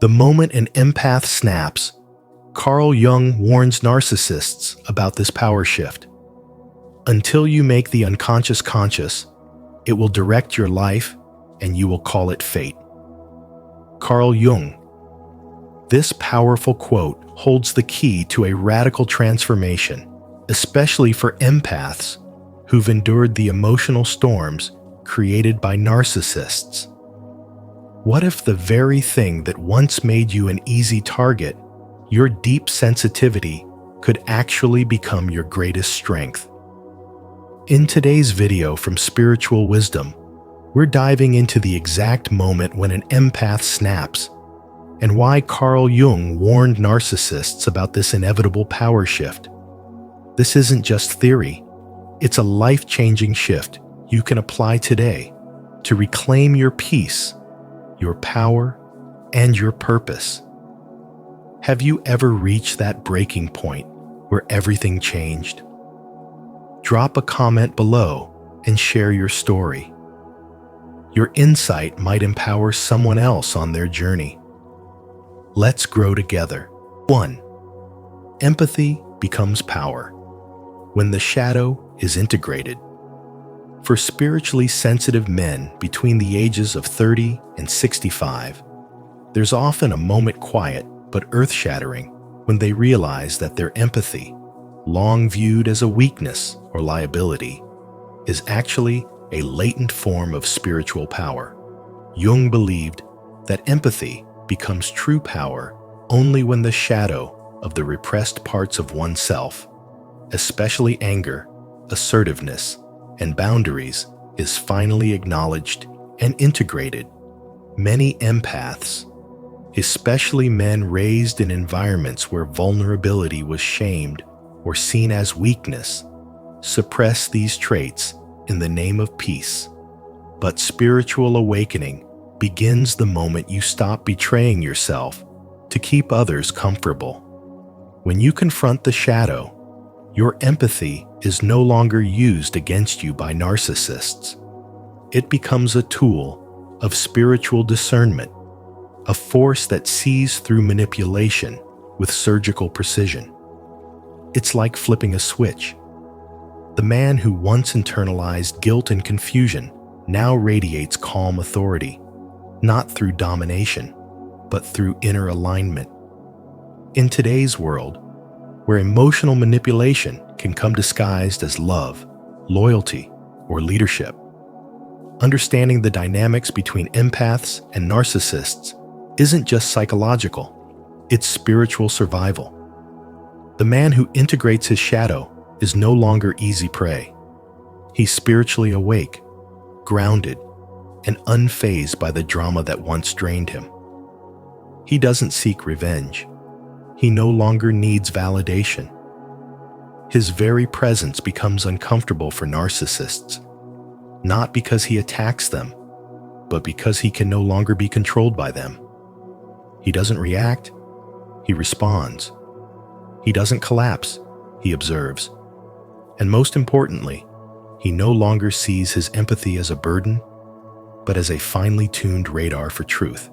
The moment an empath snaps, Carl Jung warns narcissists about this power shift. Until you make the unconscious conscious, it will direct your life and you will call it fate. Carl Jung. This powerful quote holds the key to a radical transformation, especially for empaths who've endured the emotional storms created by narcissists. What if the very thing that once made you an easy target, your deep sensitivity, could actually become your greatest strength? In today's video from Spiritual Wisdom, we're diving into the exact moment when an empath snaps and why Carl Jung warned narcissists about this inevitable power shift. This isn't just theory, it's a life-changing shift you can apply today to reclaim your peace, your power, and your purpose. Have you ever reached that breaking point where everything changed? Drop a comment below and share your story. Your insight might empower someone else on their journey. Let's grow together. 1. Empathy becomes power when the shadow is integrated. For spiritually sensitive men between the ages of 30 and 65, there's often a moment quiet but earth-shattering when they realize that their empathy, long viewed as a weakness or liability, is actually a latent form of spiritual power. Jung believed that empathy becomes true power only when the shadow of the repressed parts of oneself, especially anger, assertiveness, and boundaries, is finally acknowledged and integrated. Many empaths, especially men raised in environments where vulnerability was shamed or seen as weakness, suppress these traits in the name of peace. But spiritual awakening begins the moment you stop betraying yourself to keep others comfortable. When you confront the shadow, your empathy is no longer used against you by narcissists. It becomes a tool of spiritual discernment, a force that sees through manipulation with surgical precision. It's like flipping a switch. The man who once internalized guilt and confusion now radiates calm authority, not through domination, but through inner alignment. In today's world, where emotional manipulation can come disguised as love, loyalty, or leadership, understanding the dynamics between empaths and narcissists isn't just psychological, it's spiritual survival. The man who integrates his shadow is no longer easy prey. He's spiritually awake, grounded, and unfazed by the drama that once drained him. He doesn't seek revenge. He no longer needs validation. His very presence becomes uncomfortable for narcissists, not because he attacks them, but because he can no longer be controlled by them. He doesn't react, he responds. He doesn't collapse, he observes. And most importantly, he no longer sees his empathy as a burden, but as a finely tuned radar for truth.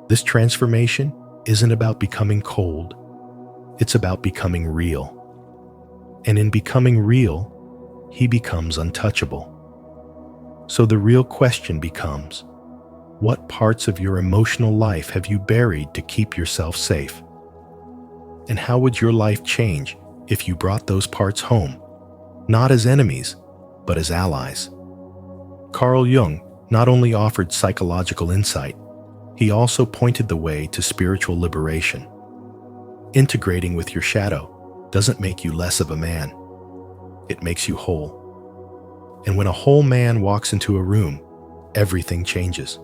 This transformation isn't about becoming cold, it's about becoming real. And in becoming real, he becomes untouchable. So the real question becomes, what parts of your emotional life have you buried to keep yourself safe? And how would your life change if you brought those parts home, not as enemies, but as allies? Carl Jung not only offered psychological insight, he also pointed the way to spiritual liberation. Integrating with your shadow doesn't make you less of a man. It makes you whole. And when a whole man walks into a room, everything changes.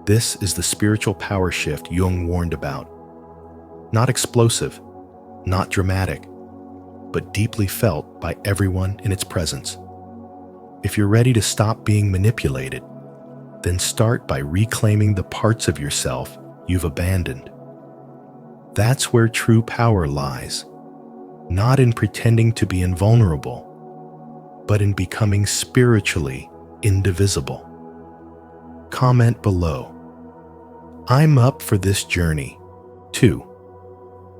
This is the spiritual power shift Jung warned about. Not explosive, not dramatic, but deeply felt by everyone in its presence. If you're ready to stop being manipulated, then start by reclaiming the parts of yourself you've abandoned. That's where true power lies, not in pretending to be invulnerable, but in becoming spiritually indivisible. Comment below. I'm up for this journey. 2.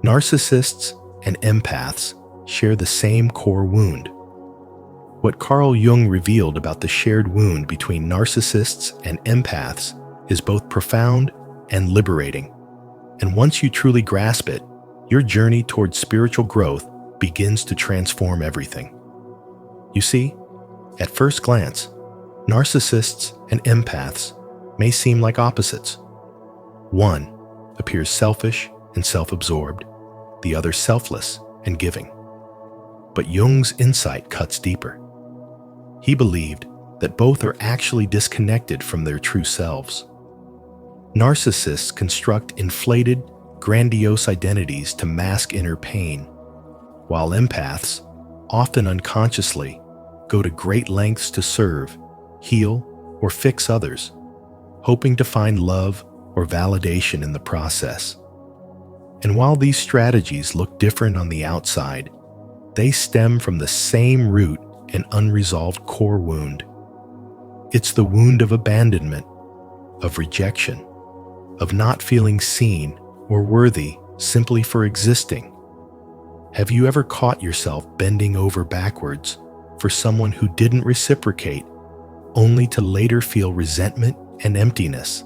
Narcissists and empaths share the same core wound. What Carl Jung revealed about the shared wound between narcissists and empaths is both profound and liberating. And once you truly grasp it, your journey towards spiritual growth begins to transform everything. You see, at first glance, narcissists and empaths may seem like opposites. One appears selfish and self-absorbed, the other selfless and giving. But Jung's insight cuts deeper. He believed that both are actually disconnected from their true selves. Narcissists construct inflated, grandiose identities to mask inner pain, while empaths, often unconsciously, go to great lengths to serve, heal, or fix others, hoping to find love or validation in the process. And while these strategies look different on the outside, they stem from the same root and unresolved core wound. It's the wound of abandonment, of rejection, of not feeling seen or worthy simply for existing. Have you ever caught yourself bending over backwards for someone who didn't reciprocate, only to later feel resentment and emptiness?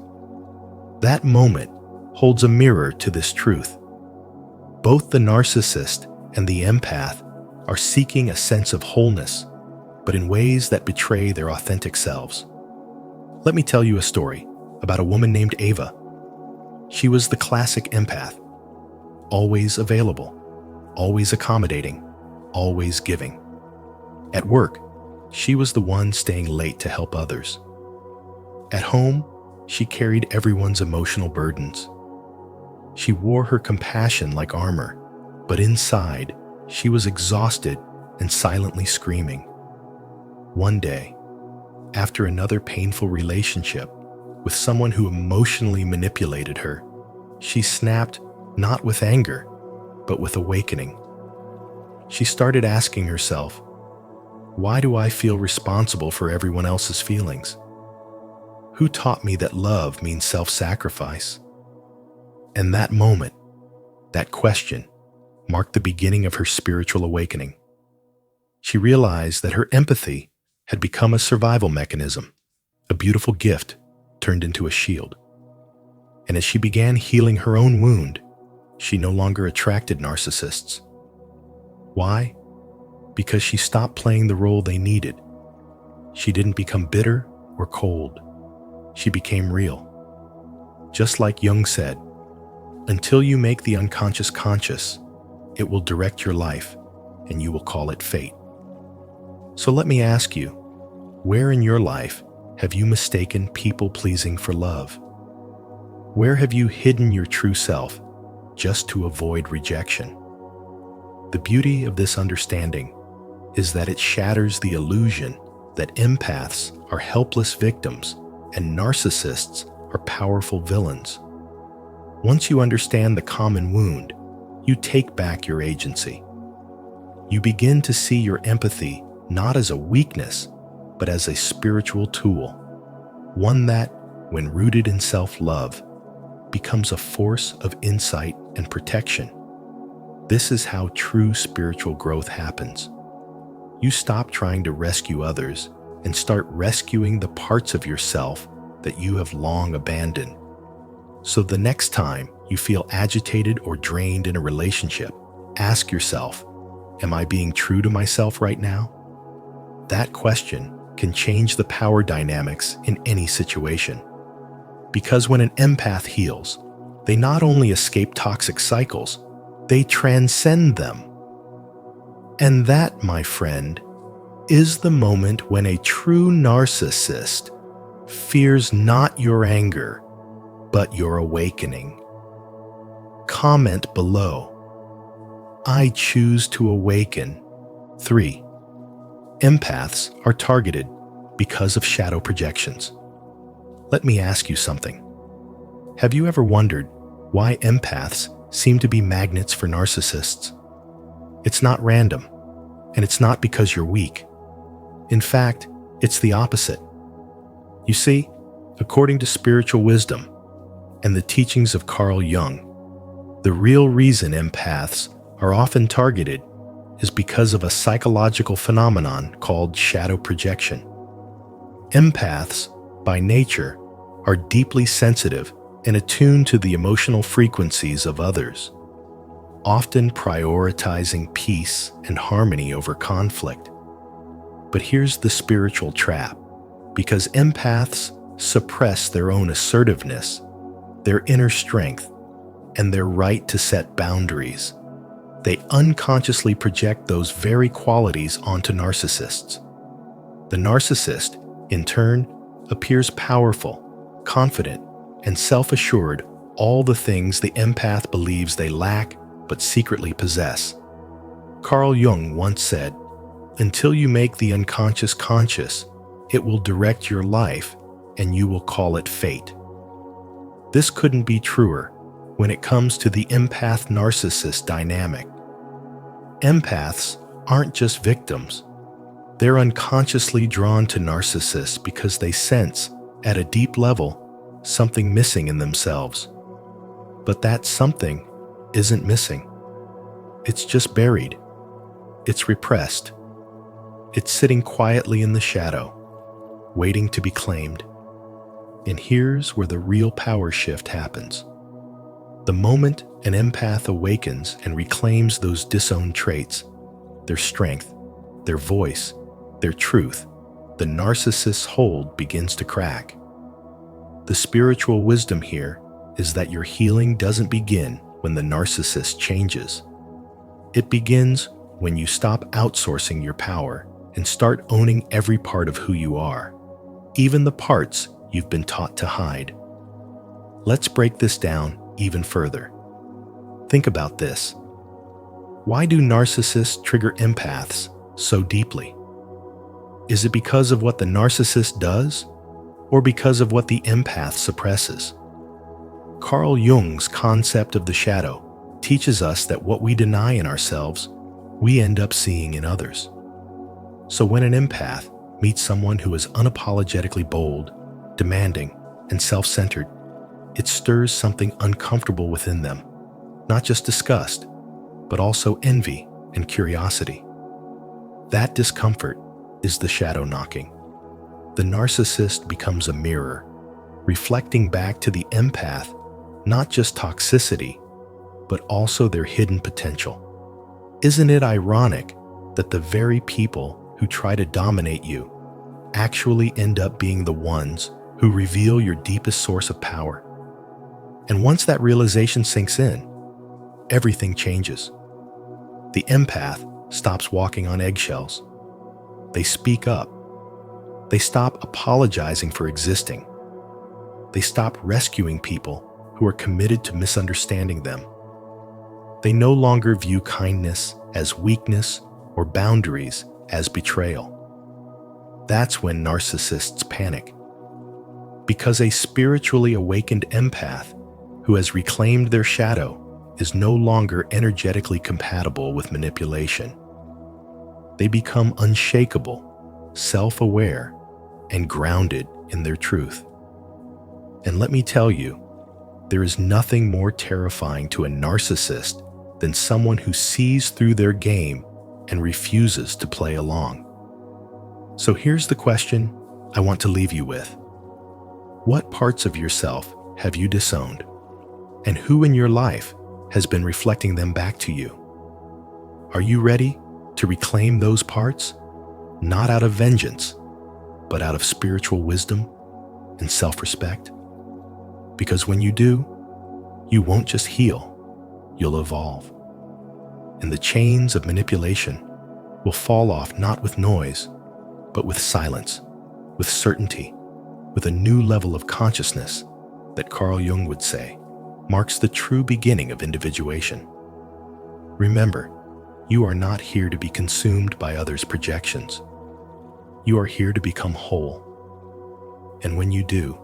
That moment holds a mirror to this truth. Both the narcissist and the empath are seeking a sense of wholeness, but in ways that betray their authentic selves. Let me tell you a story about a woman named Ava. She was the classic empath, always available, always accommodating, always giving. At work, she was the one staying late to help others. At home, she carried everyone's emotional burdens. She wore her compassion like armor, but inside, she was exhausted and silently screaming. One day, after another painful relationship with someone who emotionally manipulated her, she snapped not with anger, but with awakening. She started asking herself, why do I feel responsible for everyone else's feelings? Who taught me that love means self-sacrifice? And that moment, that question, marked the beginning of her spiritual awakening. She realized that her empathy had become a survival mechanism, a beautiful gift turned into a shield. And as she began healing her own wound, she no longer attracted narcissists. Why? Because she stopped playing the role they needed. She didn't become bitter or cold. She became real. Just like Jung said, until you make the unconscious conscious, it will direct your life, and you will call it fate. So let me ask you, where in your life have you mistaken people-pleasing for love? Where have you hidden your true self just to avoid rejection? The beauty of this understanding is that it shatters the illusion that empaths are helpless victims and narcissists are powerful villains. Once you understand the common wound, you take back your agency. You begin to see your empathy not as a weakness, but as a spiritual tool, one that, when rooted in self-love, becomes a force of insight and protection. This is how true spiritual growth happens. You stop trying to rescue others and start rescuing the parts of yourself that you have long abandoned. So the next time you feel agitated or drained in a relationship, ask yourself, am I being true to myself right now? That question can change the power dynamics in any situation. Because when an empath heals, they not only escape toxic cycles, they transcend them. And that, my friend, is the moment when a true narcissist fears not your anger, but your awakening. Comment below. I choose to awaken. 3. Empaths are targeted because of shadow projections. Let me ask you something. Have you ever wondered why empaths seem to be magnets for narcissists? It's not random, and it's not because you're weak. In fact, it's the opposite. You see, according to spiritual wisdom, and the teachings of Carl Jung. The real reason empaths are often targeted is because of a psychological phenomenon called shadow projection. Empaths, by nature, are deeply sensitive and attuned to the emotional frequencies of others, often prioritizing peace and harmony over conflict. But here's the spiritual trap. Because empaths suppress their own assertiveness, their inner strength, and their right to set boundaries, they unconsciously project those very qualities onto narcissists. The narcissist, in turn, appears powerful, confident, and self-assured, all the things the empath believes they lack but secretly possess. Carl Jung once said, "Until you make the unconscious conscious, it will direct your life and you will call it fate." This couldn't be truer when it comes to the empath-narcissist dynamic. Empaths aren't just victims. They're unconsciously drawn to narcissists because they sense, at a deep level, something missing in themselves. But that something isn't missing. It's just buried. It's repressed. It's sitting quietly in the shadow, waiting to be claimed. And here's where the real power shift happens. The moment an empath awakens and reclaims those disowned traits, their strength, their voice, their truth, the narcissist's hold begins to crack. The spiritual wisdom here is that your healing doesn't begin when the narcissist changes. It begins when you stop outsourcing your power and start owning every part of who you are, even the parts you've been taught to hide. Let's break this down even further. Think about this. Why do narcissists trigger empaths so deeply? Is it because of what the narcissist does, or because of what the empath suppresses? Carl Jung's concept of the shadow teaches us that what we deny in ourselves, we end up seeing in others. So when an empath meets someone who is unapologetically bold, demanding, and self-centered, it stirs something uncomfortable within them, not just disgust, but also envy and curiosity. That discomfort is the shadow knocking. The narcissist becomes a mirror, reflecting back to the empath not just toxicity, but also their hidden potential. Isn't it ironic that the very people who try to dominate you actually end up being the ones who reveal your deepest source of power? And once that realization sinks in, everything changes. The empath stops walking on eggshells. They speak up. They stop apologizing for existing. They stop rescuing people who are committed to misunderstanding them. They no longer view kindness as weakness or boundaries as betrayal. That's when narcissists panic. Because a spiritually awakened empath who has reclaimed their shadow is no longer energetically compatible with manipulation. They become unshakable, self-aware, and grounded in their truth. And let me tell you, there is nothing more terrifying to a narcissist than someone who sees through their game and refuses to play along. So here's the question I want to leave you with. What parts of yourself have you disowned? And who in your life has been reflecting them back to you? Are you ready to reclaim those parts? Not out of vengeance, but out of spiritual wisdom and self-respect? Because when you do, you won't just heal, you'll evolve. And the chains of manipulation will fall off not with noise, but with silence, with certainty, with a new level of consciousness that Carl Jung would say marks the true beginning of individuation. Remember, you are not here to be consumed by others' projections. You are here to become whole. And when you do,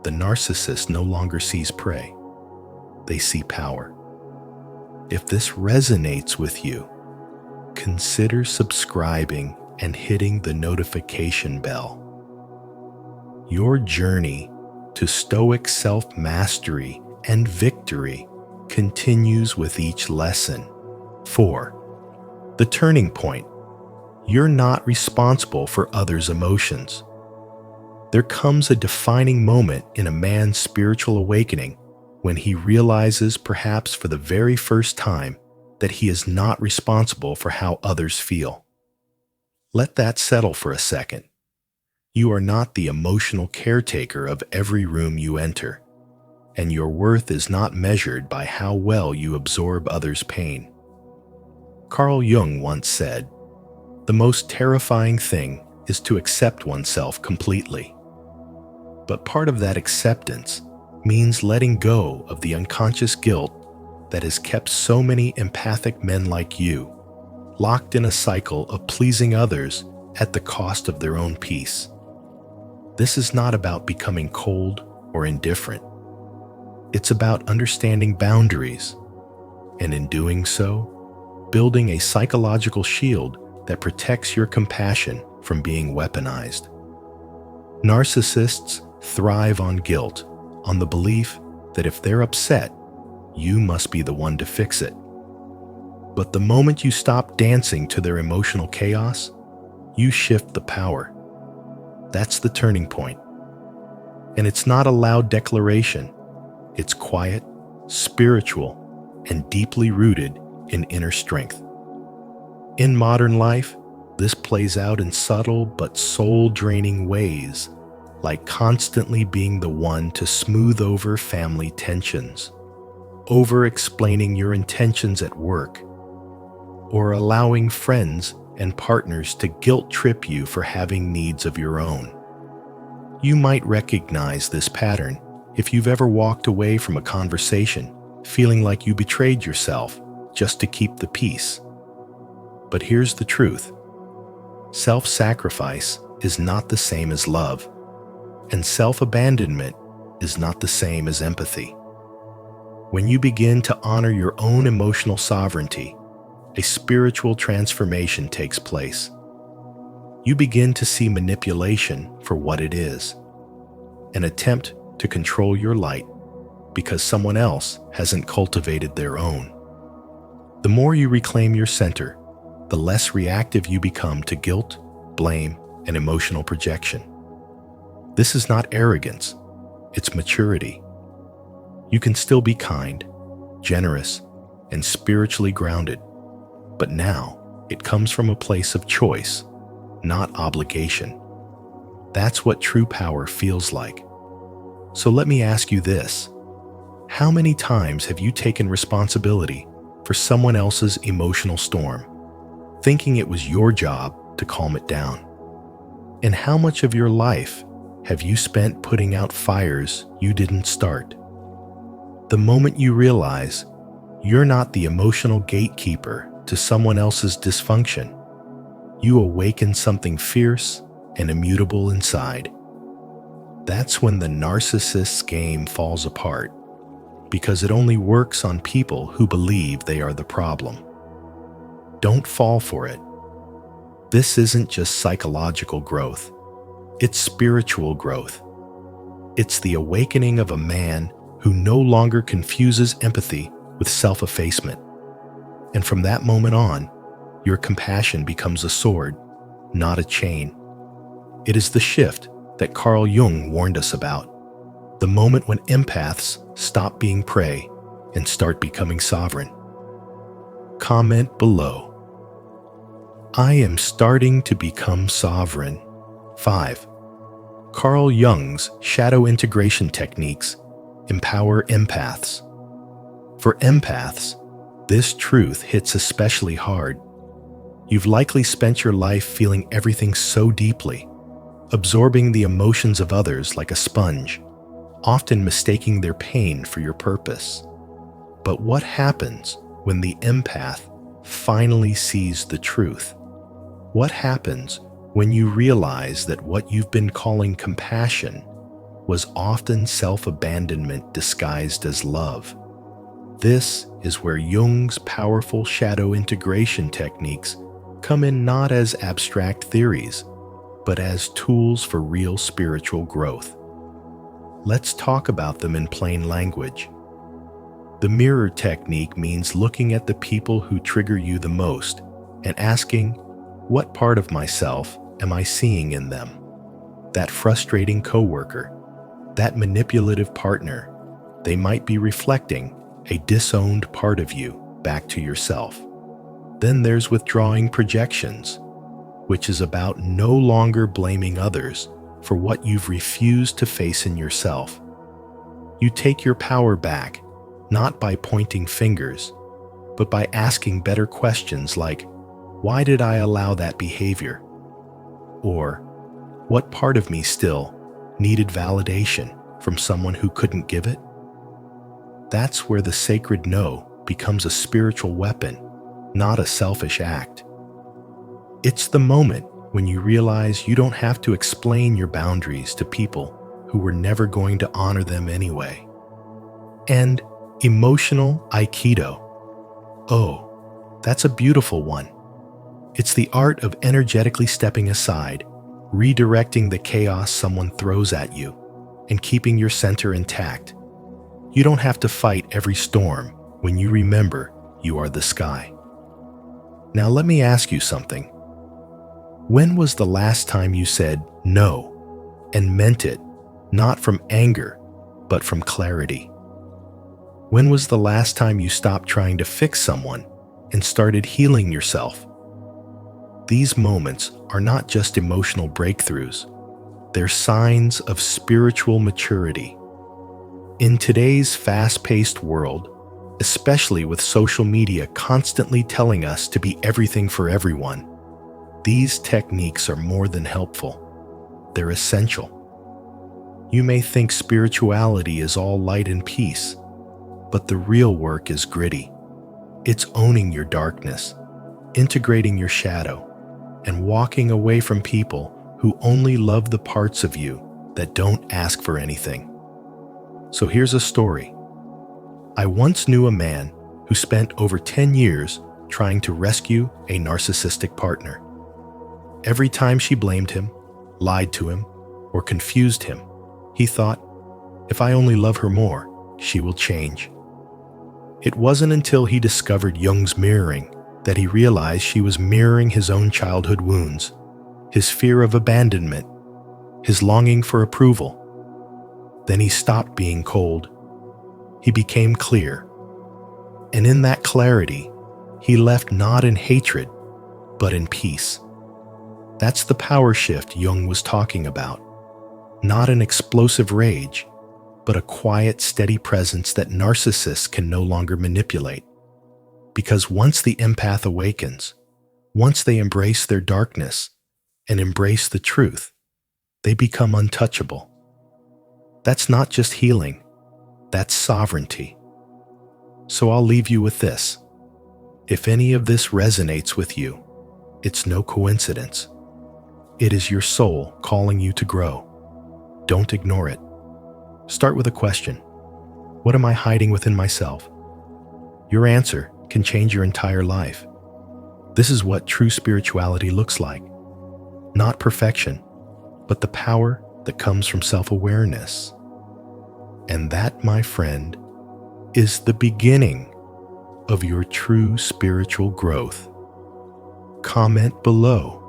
the narcissist no longer sees prey. They see power. If this resonates with you, consider subscribing and hitting the notification bell. Your journey to stoic self-mastery and victory continues with each lesson. 4. The turning point. You're not responsible for others' emotions. There comes a defining moment in a man's spiritual awakening when he realizes, perhaps for the very first time, that he is not responsible for how others feel. Let that settle for a second. You are not the emotional caretaker of every room you enter, and your worth is not measured by how well you absorb others' pain. Carl Jung once said, "The most terrifying thing is to accept oneself completely." But part of that acceptance means letting go of the unconscious guilt that has kept so many empathic men like you locked in a cycle of pleasing others at the cost of their own peace. This is not about becoming cold or indifferent. It's about understanding boundaries, and in doing so, building a psychological shield that protects your compassion from being weaponized. Narcissists thrive on guilt, on the belief that if they're upset, you must be the one to fix it. But the moment you stop dancing to their emotional chaos, you shift the power. That's the turning point. And it's not a loud declaration. It's quiet, spiritual, and deeply rooted in inner strength. In modern life, this plays out in subtle but soul-draining ways, like constantly being the one to smooth over family tensions, over-explaining your intentions at work, or allowing friends and partners to guilt-trip you for having needs of your own. You might recognize this pattern if you've ever walked away from a conversation feeling like you betrayed yourself just to keep the peace. But here's the truth. Self-sacrifice is not the same as love, and self-abandonment is not the same as empathy. When you begin to honor your own emotional sovereignty, a spiritual transformation takes place. You begin to see manipulation for what it is, an attempt to control your light because someone else hasn't cultivated their own. The more you reclaim your center, the less reactive you become to guilt, blame, and emotional projection. This is not arrogance, it's maturity. You can still be kind, generous, and spiritually grounded, but now it comes from a place of choice, not obligation. That's what true power feels like. So let me ask you this. How many times have you taken responsibility for someone else's emotional storm, thinking it was your job to calm it down? And how much of your life have you spent putting out fires you didn't start? The moment you realize you're not the emotional gatekeeper to someone else's dysfunction, you awaken something fierce and immutable inside. That's when the narcissist's game falls apart, because it only works on people who believe they are the problem. Don't fall for it. This isn't just psychological growth. It's spiritual growth. It's the awakening of a man who no longer confuses empathy with self-effacement. And from that moment on, your compassion becomes a sword, not a chain. It is the shift that Carl Jung warned us about, the moment when empaths stop being prey and start becoming sovereign. Comment below. I am starting to become sovereign. 5. Carl Jung's shadow integration techniques empower empaths. For empaths, this truth hits especially hard. You've likely spent your life feeling everything so deeply, absorbing the emotions of others like a sponge, often mistaking their pain for your purpose. But what happens when the empath finally sees the truth? What happens when you realize that what you've been calling compassion was often self-abandonment disguised as love? This is where Jung's powerful shadow integration techniques come in, not as abstract theories, but as tools for real spiritual growth. Let's talk about them in plain language. The mirror technique means looking at the people who trigger you the most and asking, what part of myself am I seeing in them? That frustrating coworker, that manipulative partner, they might be reflecting a disowned part of you back to yourself. Then there's withdrawing projections, which is about no longer blaming others for what you've refused to face in yourself. You take your power back, not by pointing fingers, but by asking better questions like, why did I allow that behavior? Or, what part of me still needed validation from someone who couldn't give it? That's where the sacred no becomes a spiritual weapon, not a selfish act. It's the moment when you realize you don't have to explain your boundaries to people who were never going to honor them anyway. And emotional Aikido. Oh, that's a beautiful one. It's the art of energetically stepping aside, redirecting the chaos someone throws at you, and keeping your center intact. You don't have to fight every storm when you remember you are the sky. Now let me ask you something. When was the last time you said no and meant it, not from anger, but from clarity? When was the last time you stopped trying to fix someone and started healing yourself? These moments are not just emotional breakthroughs. They're signs of spiritual maturity. In today's fast-paced world, especially with social media constantly telling us to be everything for everyone, these techniques are more than helpful. They're essential. You may think spirituality is all light and peace, but the real work is gritty. It's owning your darkness, integrating your shadow, and walking away from people who only love the parts of you that don't ask for anything. So here's a story. I once knew a man who spent over 10 years trying to rescue a narcissistic partner. Every time she blamed him, lied to him, or confused him, he thought, if I only love her more, she will change. It wasn't until he discovered Jung's mirroring that he realized she was mirroring his own childhood wounds, his fear of abandonment, his longing for approval. Then he stopped being cold. He became clear. And in that clarity, he left not in hatred, but in peace. That's the power shift Jung was talking about. Not an explosive rage, but a quiet, steady presence that narcissists can no longer manipulate. Because once the empath awakens, once they embrace their darkness and embrace the truth, they become untouchable. That's not just healing, that's sovereignty. So I'll leave you with this. If any of this resonates with you, it's no coincidence. It is your soul calling you to grow. Don't ignore it. Start with a question. What am I hiding within myself? Your answer can change your entire life. This is what true spirituality looks like. Not perfection, but the power that comes from self-awareness. And that, my friend, is the beginning of your true spiritual growth. Comment below.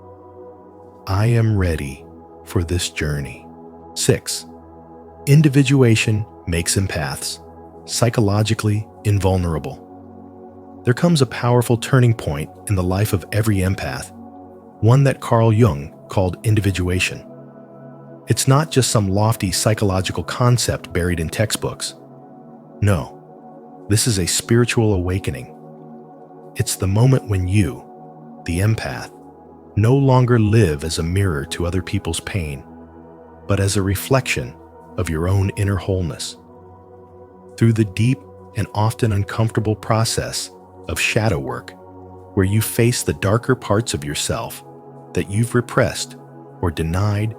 I am ready for this journey. 6. Individuation makes empaths psychologically invulnerable. There comes a powerful turning point in the life of every empath, one that Carl Jung called individuation. It's not just some lofty psychological concept buried in textbooks. No, this is a spiritual awakening. It's the moment when you, the empath, no longer live as a mirror to other people's pain, but as a reflection of your own inner wholeness. Through the deep and often uncomfortable process of shadow work, where you face the darker parts of yourself that you've repressed or denied,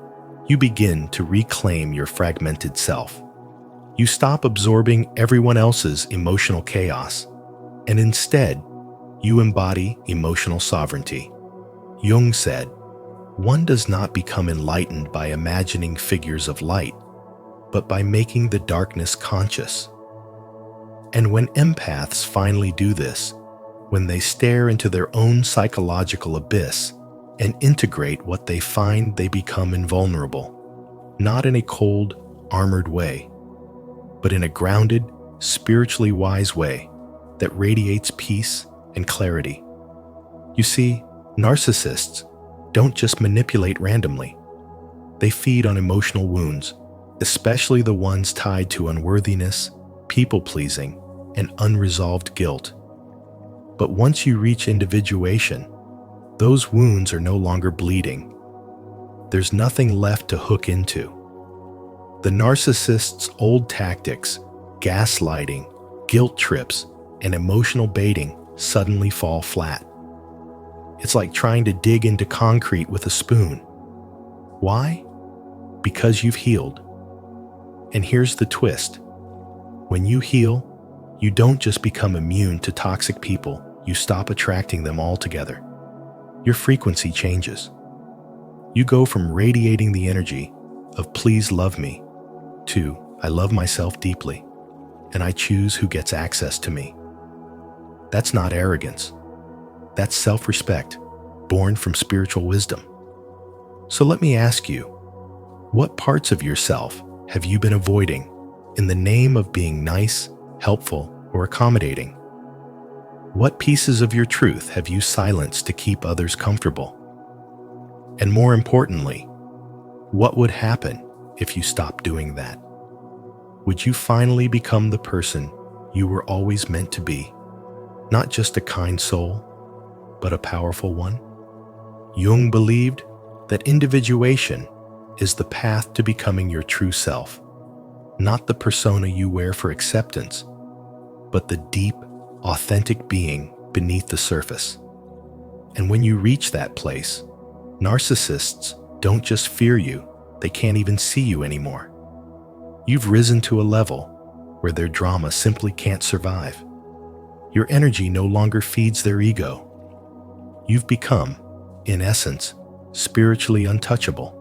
you begin to reclaim your fragmented self. You stop absorbing everyone else's emotional chaos, and instead, you embody emotional sovereignty. Jung said, one does not become enlightened by imagining figures of light, but by making the darkness conscious. And when empaths finally do this, when they stare into their own psychological abyss and integrate what they find, they become invulnerable, not in a cold, armored way, but in a grounded, spiritually wise way that radiates peace and clarity. You see, narcissists don't just manipulate randomly. They feed on emotional wounds, especially the ones tied to unworthiness, people-pleasing, and unresolved guilt. But once you reach individuation, those wounds are no longer bleeding. There's nothing left to hook into. The narcissist's old tactics, gaslighting, guilt trips, and emotional baiting suddenly fall flat. It's like trying to dig into concrete with a spoon. Why? Because you've healed. And here's the twist. When you heal, you don't just become immune to toxic people, you stop attracting them altogether. Your frequency changes. You go from radiating the energy of "please love me" to "I love myself deeply, and I choose who gets access to me." That's not arrogance. That's self-respect, born from spiritual wisdom. So let me ask you, what parts of yourself have you been avoiding in the name of being nice, helpful, or accommodating? What pieces of your truth have you silenced to keep others comfortable? And more importantly, what would happen if you stopped doing that? Would you finally become the person you were always meant to be? Not just a kind soul, but a powerful one? Jung believed that individuation is the path to becoming your true self, not the persona you wear for acceptance, but the deep, authentic being beneath the surface. And when you reach that place, narcissists don't just fear you, they can't even see you anymore. You've risen to a level where their drama simply can't survive. Your energy no longer feeds their ego. You've become, in essence, spiritually untouchable.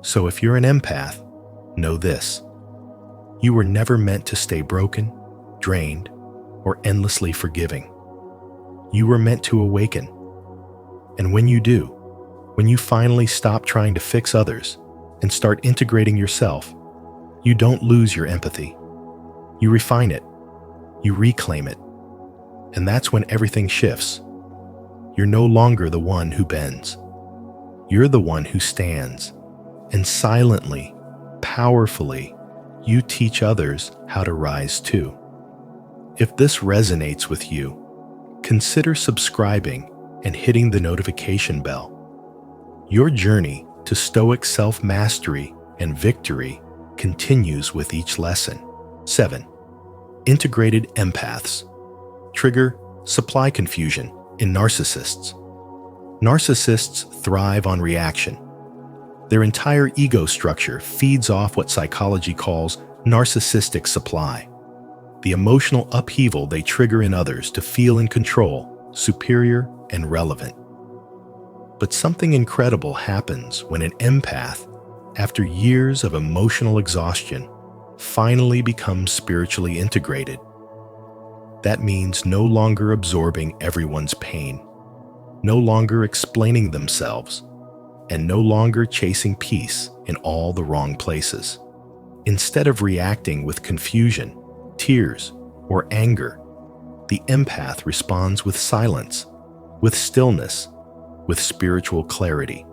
So if you're an empath, know this. You were never meant to stay broken, drained, or endlessly forgiving. You were meant to awaken. And when you do, when you finally stop trying to fix others and start integrating yourself, you don't lose your empathy. You refine it. You reclaim it. And that's when everything shifts. You're no longer the one who bends. You're the one who stands. And silently, powerfully, you teach others how to rise too. If this resonates with you, consider subscribing and hitting the notification bell. Your journey to stoic self-mastery and victory continues with each lesson. 7. Integrated empaths. Trigger supply confusion in narcissists. Narcissists thrive on reaction. Their entire ego structure feeds off what psychology calls narcissistic supply, the emotional upheaval they trigger in others to feel in control, superior, and relevant. But something incredible happens when an empath, after years of emotional exhaustion, finally becomes spiritually integrated. That means no longer absorbing everyone's pain, no longer explaining themselves, and no longer chasing peace in all the wrong places. Instead of reacting with confusion, tears, or anger, the empath responds with silence, with stillness, with spiritual clarity.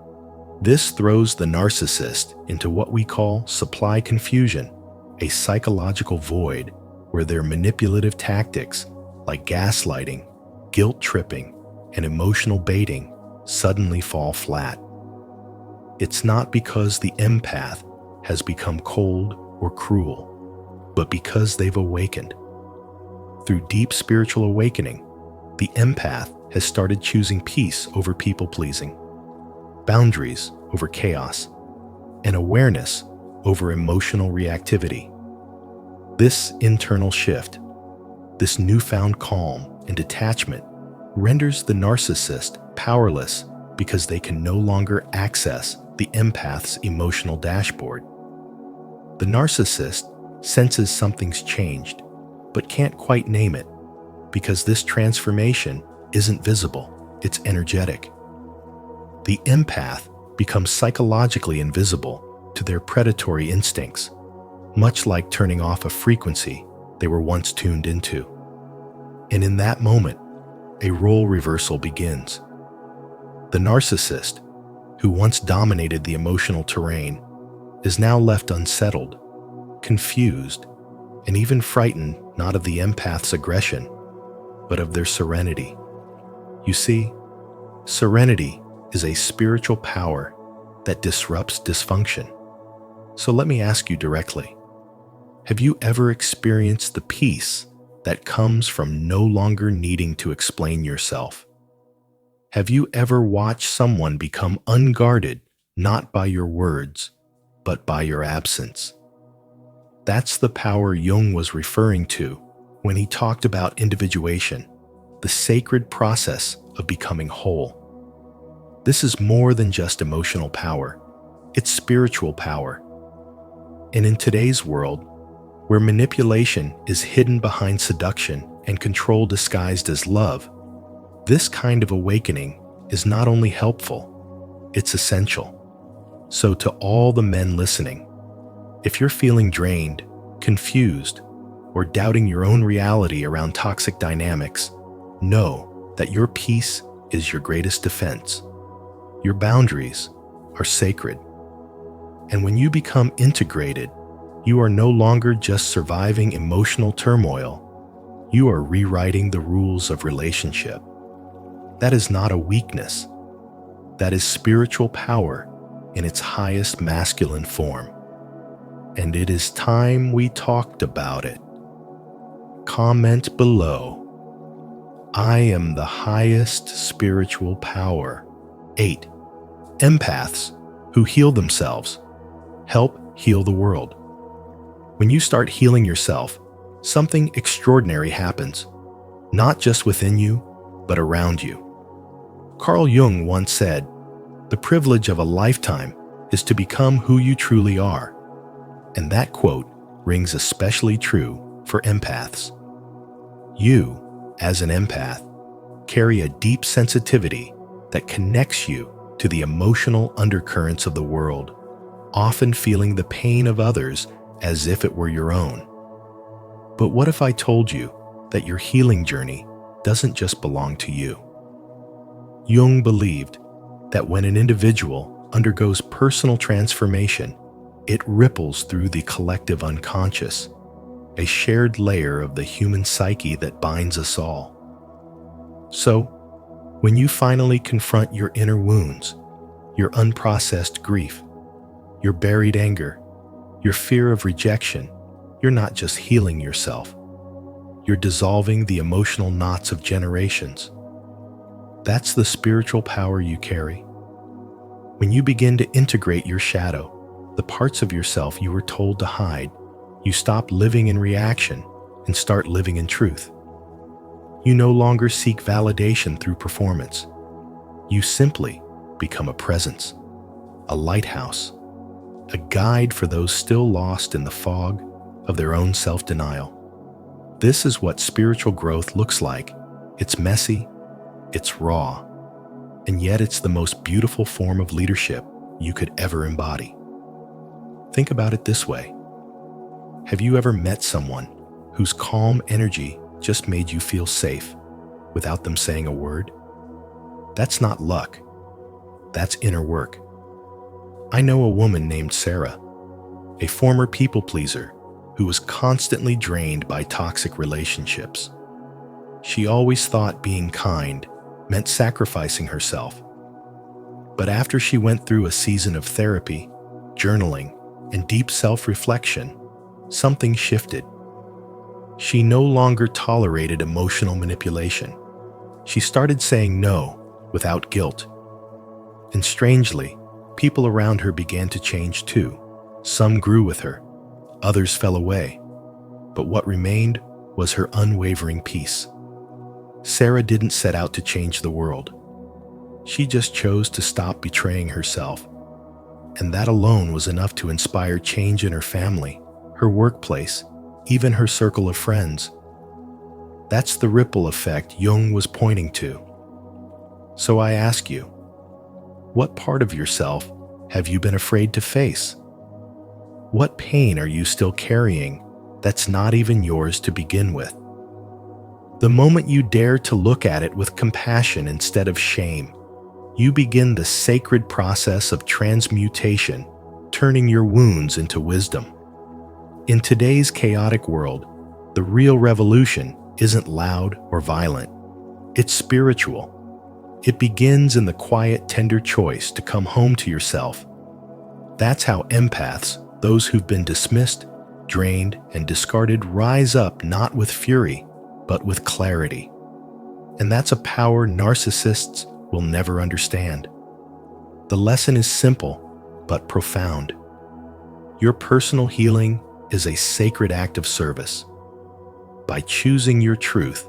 This throws the narcissist into what we call supply confusion, a psychological void where their manipulative tactics like gaslighting, guilt tripping, and emotional baiting suddenly fall flat. It's not because the empath has become cold or cruel, but because they've awakened. Through deep spiritual awakening, the empath has started choosing peace over people-pleasing, boundaries over chaos, and awareness over emotional reactivity. This internal shift, this newfound calm and detachment, renders the narcissist powerless because they can no longer access the empath's emotional dashboard. The narcissist senses something's changed, but can't quite name it because this transformation isn't visible, it's energetic. The empath becomes psychologically invisible to their predatory instincts, much like turning off a frequency they were once tuned into. And in that moment, a role reversal begins. The narcissist, who once dominated the emotional terrain, is now left unsettled, confused, and even frightened not of the empath's aggression, but of their serenity. You see, serenity is a spiritual power that disrupts dysfunction. So let me ask you directly, have you ever experienced the peace that comes from no longer needing to explain yourself? Have you ever watched someone become unguarded not by your words, but by your absence? That's the power Jung was referring to when he talked about individuation, the sacred process of becoming whole. This is more than just emotional power, it's spiritual power. And in today's world, where manipulation is hidden behind seduction and control disguised as love, this kind of awakening is not only helpful, it's essential. So to all the men listening, if you're feeling drained, confused, or doubting your own reality around toxic dynamics, know that your peace is your greatest defense. Your boundaries are sacred. And when you become integrated, you are no longer just surviving emotional turmoil, you are rewriting the rules of relationship. That is not a weakness. That is spiritual power in its highest masculine form. And it is time we talked about it. Comment below. I am the highest spiritual power. 8. Empaths who heal themselves help heal the world. When you start healing yourself, something extraordinary happens, not just within you, but around you. Carl Jung once said, "The privilege of a lifetime is to become who you truly are." And that quote rings especially true for empaths. You, as an empath, carry a deep sensitivity that connects you to the emotional undercurrents of the world, often feeling the pain of others as if it were your own. But what if I told you that your healing journey doesn't just belong to you? Jung believed that when an individual undergoes personal transformation, it ripples through the collective unconscious, a shared layer of the human psyche that binds us all. So, when you finally confront your inner wounds, your unprocessed grief, your buried anger, your fear of rejection, you're not just healing yourself. You're dissolving the emotional knots of generations. That's the spiritual power you carry. When you begin to integrate your shadow, the parts of yourself you were told to hide, you stop living in reaction and start living in truth. You no longer seek validation through performance. You simply become a presence, a lighthouse, a guide for those still lost in the fog of their own self-denial. This is what spiritual growth looks like. It's messy, it's raw, and yet it's the most beautiful form of leadership you could ever embody. Think about it this way. Have you ever met someone whose calm energy just made you feel safe without them saying a word? That's not luck. That's inner work. I know a woman named Sarah, a former people pleaser who was constantly drained by toxic relationships. She always thought being kind meant sacrificing herself. But after she went through a season of therapy, journaling, and deep self-reflection, something shifted. She no longer tolerated emotional manipulation. She started saying no without guilt. And strangely, people around her began to change too. Some grew with her, others fell away. But what remained was her unwavering peace. Sarah didn't set out to change the world. She just chose to stop betraying herself. and that alone was enough to inspire change in her family, her workplace, even her circle of friends. That's the ripple effect Jung was pointing to. So I ask you, what part of yourself have you been afraid to face? What pain are you still carrying that's not even yours to begin with? The moment you dare to look at it with compassion instead of shame, you begin the sacred process of transmutation, turning your wounds into wisdom. In today's chaotic world, the real revolution isn't loud or violent. It's spiritual. It begins in the quiet, tender choice to come home to yourself. That's how empaths, those who've been dismissed, drained, and discarded, rise up not with fury, but with clarity. And that's a power narcissists will never understand. The lesson is simple, but profound. Your personal healing is a sacred act of service. By choosing your truth,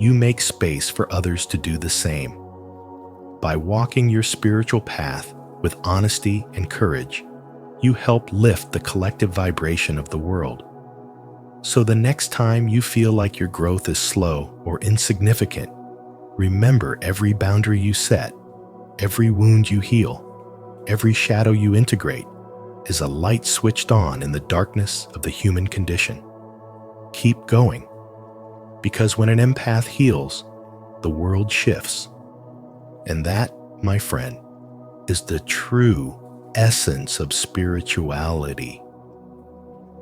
you make space for others to do the same. By walking your spiritual path with honesty and courage, you help lift the collective vibration of the world. So the next time you feel like your growth is slow or insignificant, remember every boundary you set, every wound you heal, every shadow you integrate is a light switched on in the darkness of the human condition. Keep going, because when an empath heals, the world shifts. And that, my friend, is the true essence of spirituality.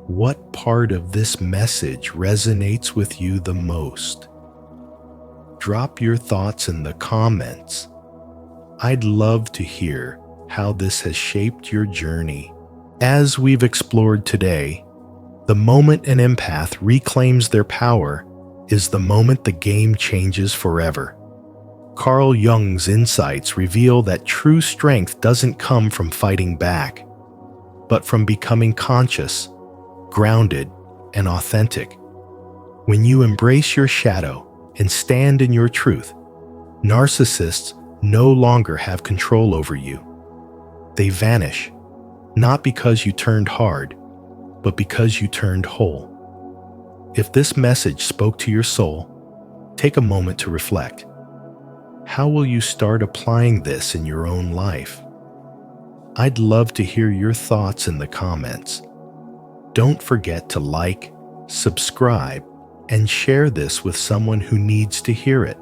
What part of this message resonates with you the most? Drop your thoughts in the comments. I'd love to hear how this has shaped your journey. As we've explored today, the moment an empath reclaims their power is the moment the game changes forever. Carl Jung's insights reveal that true strength doesn't come from fighting back, but from becoming conscious, grounded, and authentic. When you embrace your shadow and stand in your truth, narcissists no longer have control over you. They vanish, not because you turned hard, but because you turned whole. If this message spoke to your soul, take a moment to reflect. How will you start applying this in your own life? I'd love to hear your thoughts in the comments. Don't forget to like, subscribe, and share this with someone who needs to hear it.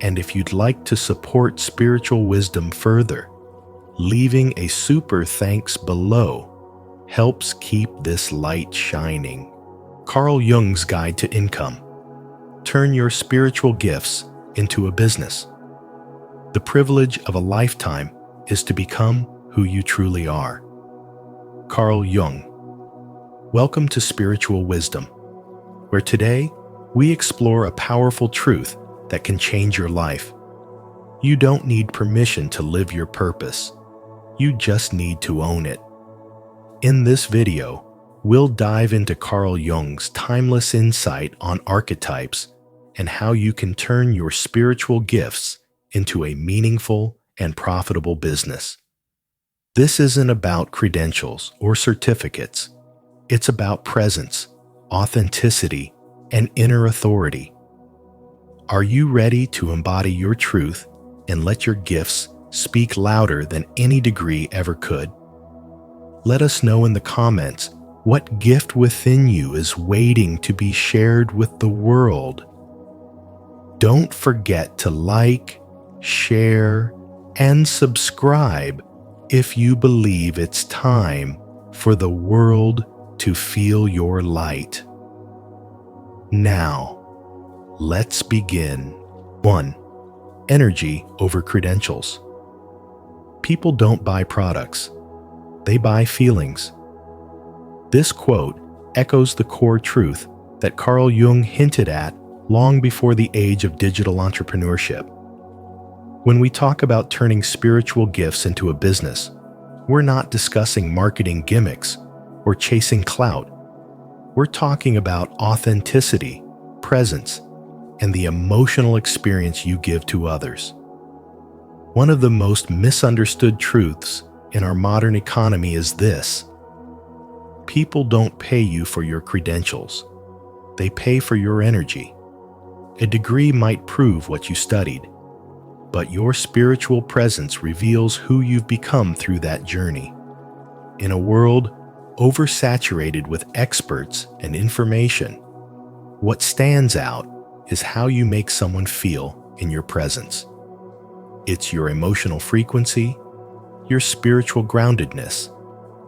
And if you'd like to support spiritual wisdom further, leaving a super thanks below helps keep this light shining. Carl Jung's Guide to Income. Turn your spiritual gifts into a business. The privilege of a lifetime is to become who you truly are. Carl Jung. Welcome to Spiritual Wisdom, where today we explore a powerful truth that can change your life. You don't need permission to live your purpose. You just need to own it. In this video, we'll dive into Carl Jung's timeless insight on archetypes and how you can turn your spiritual gifts into a meaningful and profitable business. This isn't about credentials or certificates. It's about presence, authenticity, and inner authority. Are you ready to embody your truth and let your gifts speak louder than any degree ever could? Let us know in the comments what gift within you is waiting to be shared with the world. Don't forget to like, share, and subscribe if you believe it's time for the world to feel your light. Now, let's begin. 1. Energy over credentials. People don't buy products. They buy feelings. This quote echoes the core truth that Carl Jung hinted at long before the age of digital entrepreneurship. When we talk about turning spiritual gifts into a business, we're not discussing marketing gimmicks or chasing clout. We're talking about authenticity, presence, and the emotional experience you give to others. One of the most misunderstood truths in our modern economy is this: people don't pay you for your credentials. They pay for your energy. A degree might prove what you studied, but your spiritual presence reveals who you've become through that journey. In a world oversaturated with experts and information, what stands out is how you make someone feel in your presence. It's your emotional frequency, your spiritual groundedness,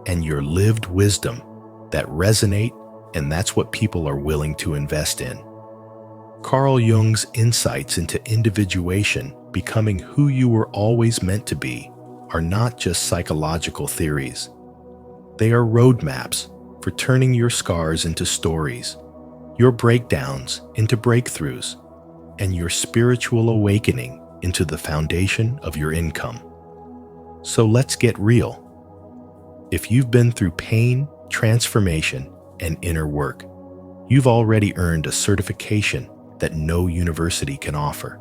and your lived wisdom that resonate, and that's what people are willing to invest in. Carl Jung's insights into individuation, becoming who you were always meant to be, are not just psychological theories. They are roadmaps for turning your scars into stories, your breakdowns into breakthroughs, and your spiritual awakening into the foundation of your income. So let's get real. If you've been through pain, transformation, and inner work, you've already earned a certification that no university can offer.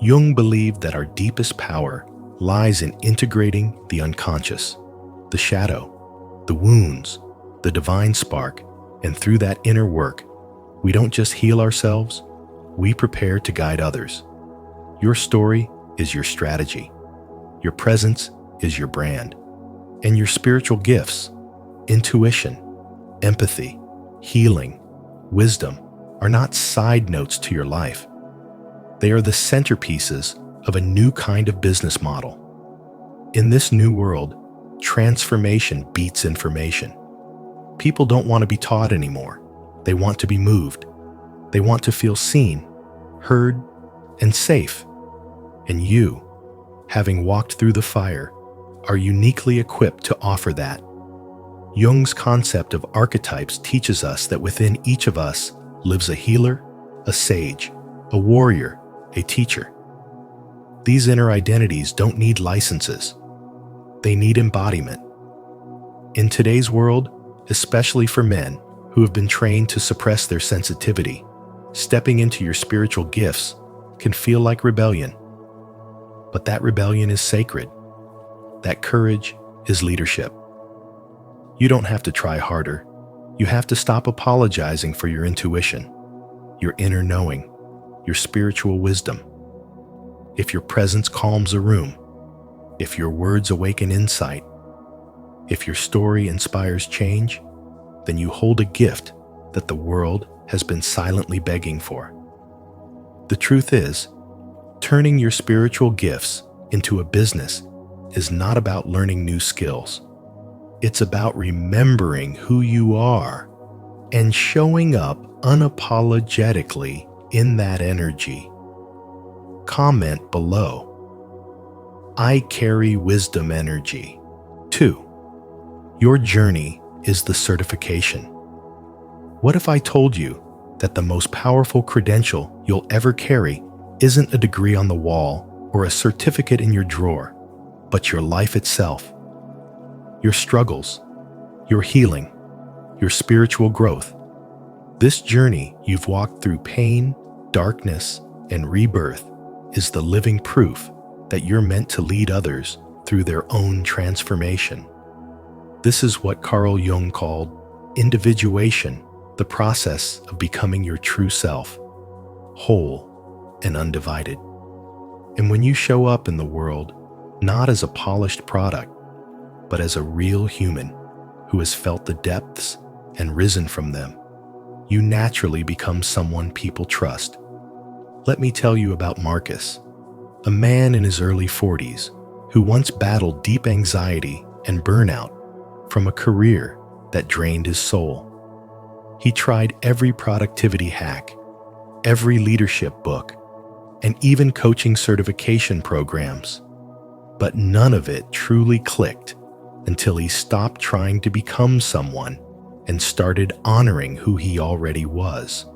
Jung believed that our deepest power lies in integrating the unconscious, the shadow, the wounds, the divine spark, and through that inner work, we don't just heal ourselves, we prepare to guide others. Your story is your strategy. Your presence is your brand. And your spiritual gifts, intuition, empathy, healing, wisdom, are not side notes to your life. They are the centerpieces of a new kind of business model. In this new world, transformation beats information. People don't want to be taught anymore. They want to be moved. They want to feel seen, heard, and safe. And you, having walked through the fire, are uniquely equipped to offer that. Jung's concept of archetypes teaches us that within each of us lives a healer, a sage, a warrior, a teacher. These inner identities don't need licenses. They need embodiment. In today's world, especially for men who have been trained to suppress their sensitivity, stepping into your spiritual gifts can feel like rebellion. But that rebellion is sacred. That courage is leadership. You don't have to try harder. You have to stop apologizing for your intuition, your inner knowing, your spiritual wisdom. If your presence calms a room, if your words awaken insight, if your story inspires change, then you hold a gift that the world has been silently begging for. The truth is, turning your spiritual gifts into a business is not about learning new skills. It's about remembering who you are and showing up unapologetically in that energy. Comment below: I carry wisdom energy. 2. Your journey is the certification. What if I told you that the most powerful credential you'll ever carry isn't a degree on the wall or a certificate in your drawer, but your life itself? Your struggles, your healing, your spiritual growth. This journey you've walked through pain, darkness, and rebirth is the living proof that you're meant to lead others through their own transformation. This is what Carl Jung called individuation, the process of becoming your true self, whole and undivided. And when you show up in the world, not as a polished product, but as a real human who has felt the depths and risen from them, you naturally become someone people trust. Let me tell you about Marcus, a man in his early 40s who once battled deep anxiety and burnout from a career that drained his soul. He tried every productivity hack, every leadership book, and even coaching certification programs, but none of it truly clicked until he stopped trying to become someone and started honoring who he already was.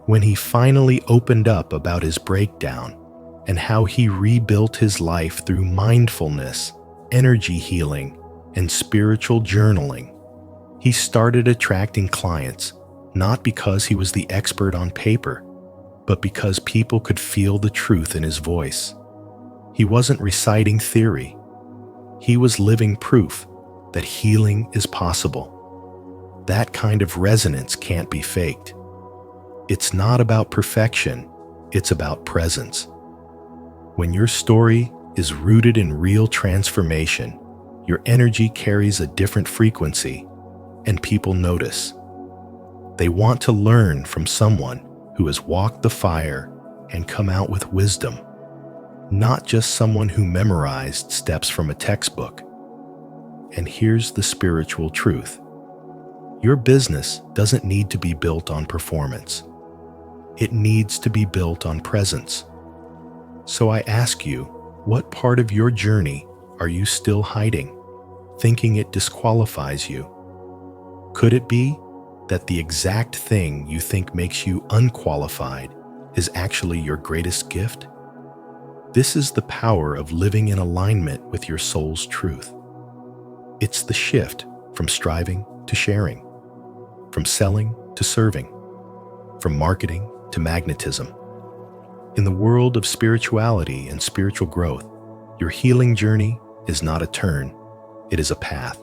When he finally opened up about his breakdown and how he rebuilt his life through mindfulness, energy healing, and spiritual journaling, he started attracting clients not because he was the expert on paper, but because people could feel the truth in his voice. He wasn't reciting theory. He was living proof that healing is possible. That kind of resonance can't be faked. It's not about perfection, it's about presence. When your story is rooted in real transformation, your energy carries a different frequency, and people notice. They want to learn from someone who has walked the fire and come out with wisdom, not just someone who memorized steps from a textbook. And here's the spiritual truth. Your business doesn't need to be built on performance. It needs to be built on presence. So I ask you, what part of your journey are you still hiding, thinking it disqualifies you? Could it be that the exact thing you think makes you unqualified is actually your greatest gift? This is the power of living in alignment with your soul's truth. It's the shift from striving to sharing, from selling to serving, from marketing to magnetism. In the world of spirituality and spiritual growth, your healing journey is not a turn, it is a path.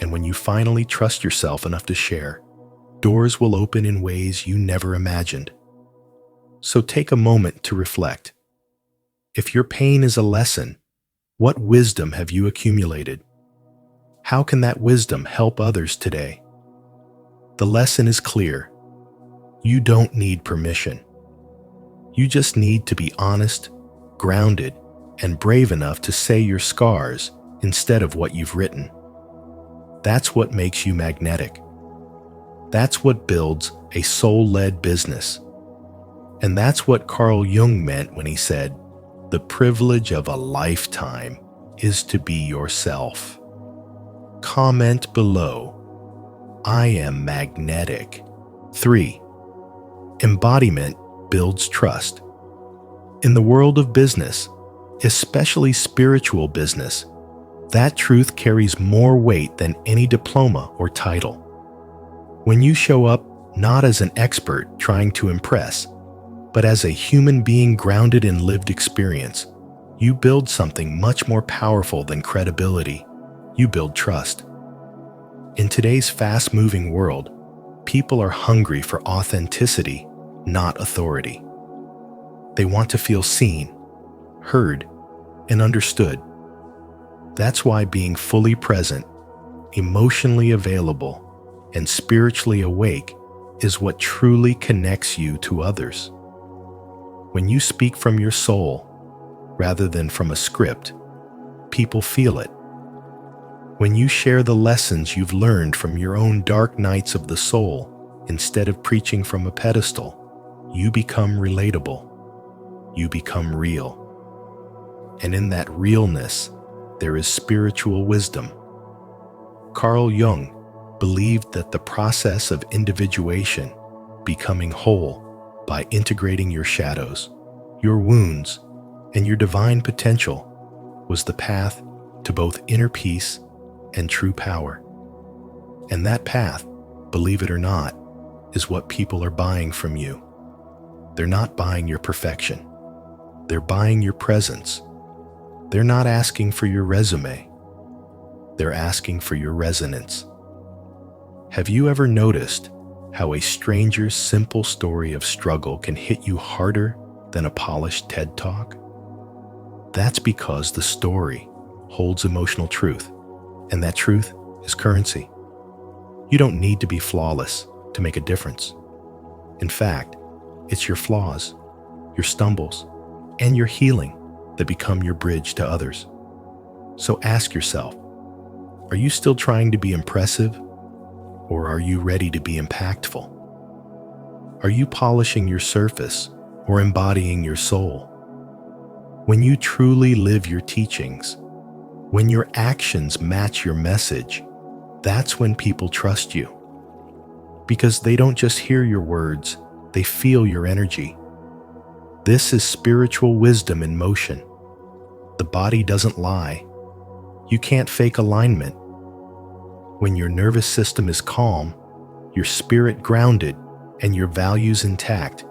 And when you finally trust yourself enough to share, doors will open in ways you never imagined. So take a moment to reflect. If your pain is a lesson, what wisdom have you accumulated? How can that wisdom help others today? The lesson is clear. You don't need permission. You just need to be honest, grounded, and brave enough to say your scars instead of what you've written. That's what makes you magnetic. That's what builds a soul-led business. And that's what Carl Jung meant when he said, "The privilege of a lifetime is to be yourself." Comment below. I am magnetic. 3. Embodiment builds trust. In the world of business, especially spiritual business, that truth carries more weight than any diploma or title. When you show up not as an expert trying to impress, but as a human being grounded in lived experience, you build something much more powerful than credibility. You build trust. In today's fast-moving world, people are hungry for authenticity, not authority. They want to feel seen, heard, and understood. That's why being fully present, emotionally available, and spiritually awake is what truly connects you to others. When you speak from your soul, rather than from a script, people feel it. When you share the lessons you've learned from your own dark nights of the soul, instead of preaching from a pedestal, you become relatable. You become real. And in that realness, there is spiritual wisdom. Carl Jung believed that the process of individuation, becoming whole by integrating your shadows, your wounds, and your divine potential, was the path to both inner peace and true power. And that path, believe it or not, is what people are buying from you. They're not buying your perfection. They're buying your presence. They're not asking for your resume. They're asking for your resonance. Have you ever noticed how a stranger's simple story of struggle can hit you harder than a polished TED Talk? That's because the story holds emotional truth, and that truth is currency. You don't need to be flawless to make a difference. In fact, it's your flaws, your stumbles, and your healing that become your bridge to others. So ask yourself, are you still trying to be impressive, or are you ready to be impactful? Are you polishing your surface or embodying your soul? When you truly live your teachings, when your actions match your message, that's when people trust you. Because they don't just hear your words, they feel your energy. This is spiritual wisdom in motion. The body doesn't lie. You can't fake alignment. When your nervous system is calm, your spirit grounded, and your values intact,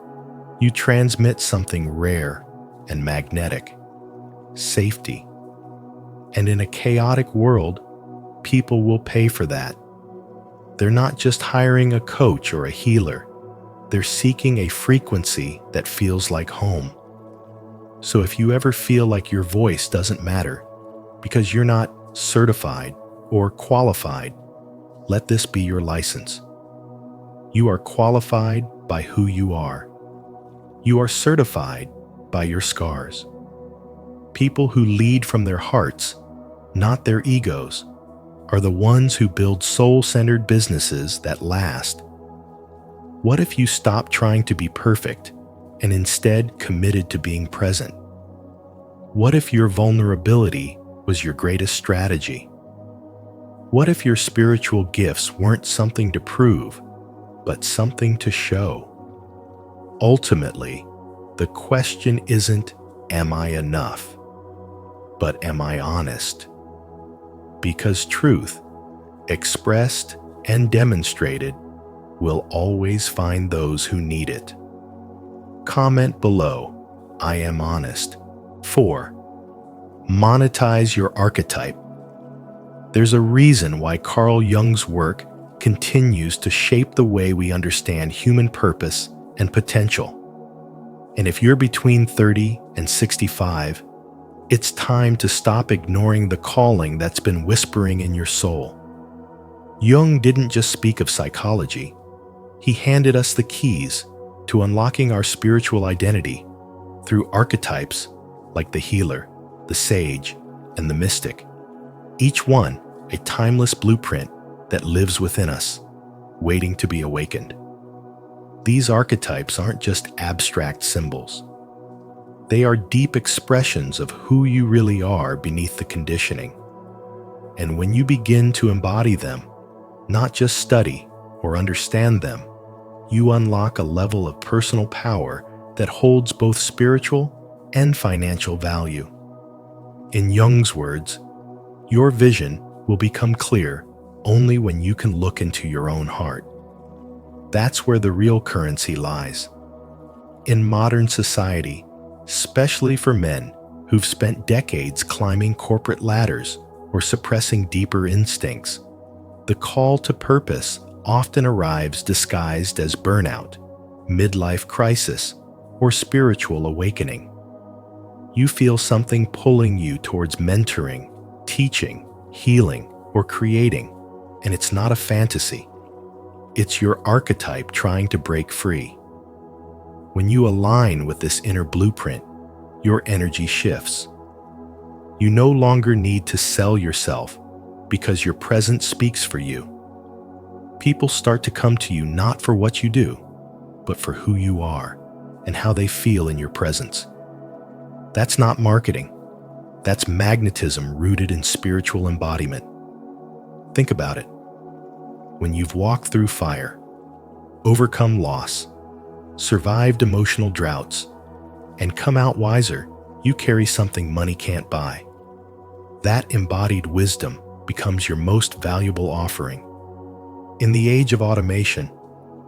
you transmit something rare and magnetic: safety. And in a chaotic world, people will pay for that. They're not just hiring a coach or a healer. They're seeking a frequency that feels like home. So if you ever feel like your voice doesn't matter because you're not certified or qualified, let this be your license. You are qualified by who you are. You are certified by your scars. People who lead from their hearts, not their egos, are the ones who build soul-centered businesses that last. What if you stopped trying to be perfect and instead committed to being present? What if your vulnerability was your greatest strategy? What if your spiritual gifts weren't something to prove, but something to show? Ultimately, the question isn't, am I enough? But am I honest? Because truth, expressed and demonstrated, will always find those who need it. Comment below, I am honest. 4. Monetize your archetype. There's a reason why Carl Jung's work continues to shape the way we understand human purpose and potential. And if you're between 30 and 65, it's time to stop ignoring the calling that's been whispering in your soul. Jung didn't just speak of psychology. He handed us the keys to unlocking our spiritual identity through archetypes like the healer, the sage, and the mystic. Each one a timeless blueprint that lives within us, waiting to be awakened. These archetypes aren't just abstract symbols. They are deep expressions of who you really are beneath the conditioning. And when you begin to embody them, not just study or understand them, you unlock a level of personal power that holds both spiritual and financial value. In Jung's words, your vision will become clear only when you can look into your own heart. That's where the real currency lies. In modern society, especially for men who've spent decades climbing corporate ladders or suppressing deeper instincts, the call to purpose often arrives disguised as burnout, midlife crisis, or spiritual awakening. You feel something pulling you towards mentoring, teaching, healing, or creating, and it's not a fantasy. It's your archetype trying to break free. When you align with this inner blueprint, your energy shifts. You no longer need to sell yourself because your presence speaks for you. People start to come to you not for what you do, but for who you are and how they feel in your presence. That's not marketing. That's magnetism rooted in spiritual embodiment. Think about it. When you've walked through fire, overcome loss, survived emotional droughts, and come out wiser, you carry something money can't buy. That embodied wisdom becomes your most valuable offering. In the age of automation,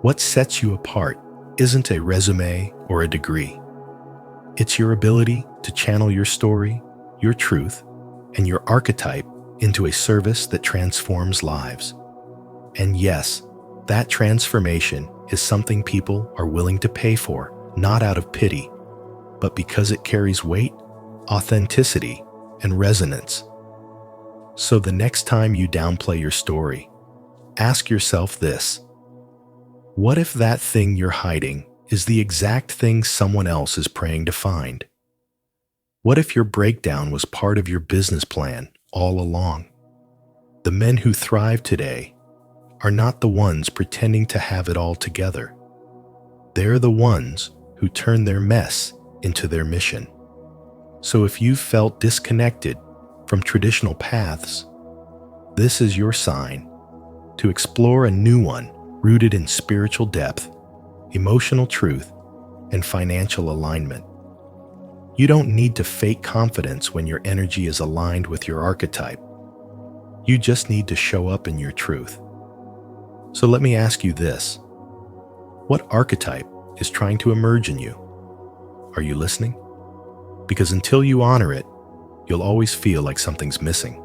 what sets you apart isn't a resume or a degree. It's your ability to channel your story, your truth, and your archetype into a service that transforms lives. And yes, that transformation is something people are willing to pay for, not out of pity, but because it carries weight, authenticity, and resonance. So the next time you downplay your story, ask yourself this: what if that thing you're hiding is the exact thing someone else is praying to find? What if your breakdown was part of your business plan all along? The men who thrive today are not the ones pretending to have it all together. They're the ones who turn their mess into their mission. So if you've felt disconnected from traditional paths, this is your sign to explore a new one rooted in spiritual depth, emotional truth, and financial alignment. You don't need to fake confidence when your energy is aligned with your archetype. You just need to show up in your truth. So let me ask you this: what archetype is trying to emerge in you? Are you listening? Because until you honor it, you'll always feel like something's missing.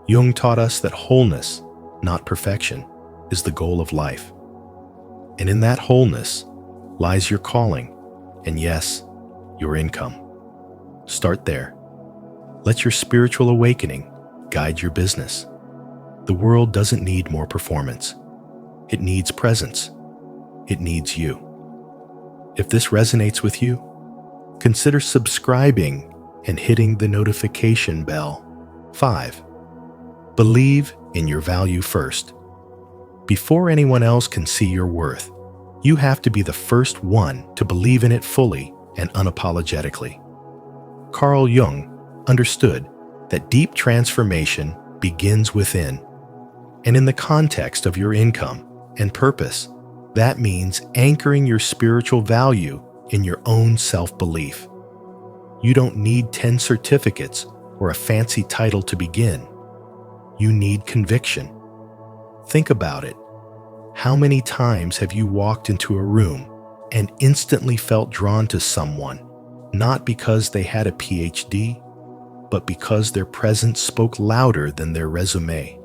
Jung taught us that wholeness, not perfection, is the goal of life. And in that wholeness lies your calling, and yes, your income. Start there. Let your spiritual awakening guide your business. The world doesn't need more performance. It needs presence. It needs you. If this resonates with you, consider subscribing and hitting the notification bell. 5. Believe in your value first. Before anyone else can see your worth, you have to be the first one to believe in it fully and unapologetically. Carl Jung understood that deep transformation begins within. And in the context of your income and purpose, that means anchoring your spiritual value in your own self-belief. You don't need 10 certificates or a fancy title to begin. You need conviction. Think about it. How many times have you walked into a room and instantly felt drawn to someone, not because they had a PhD, but because their presence spoke louder than their resume?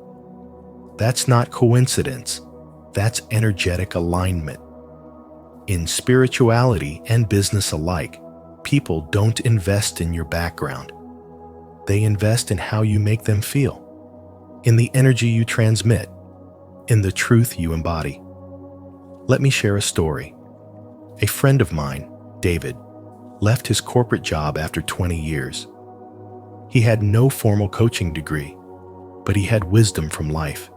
That's not coincidence. That's energetic alignment. In spirituality and business alike, people don't invest in your background. They invest in how you make them feel, in the energy you transmit, in the truth you embody. Let me share a story. A friend of mine, David, left his corporate job after 20 years. He had no formal coaching degree, but he had wisdom from life.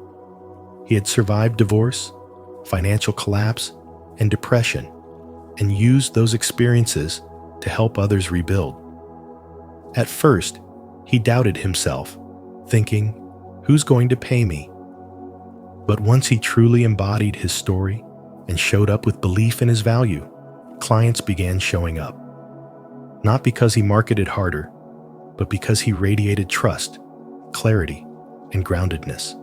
He had survived divorce, financial collapse, and depression, and used those experiences to help others rebuild. At first, he doubted himself, thinking, "Who's going to pay me?" But once he truly embodied his story and showed up with belief in his value, clients began showing up. Not because he marketed harder, but because he radiated trust, clarity, and groundedness.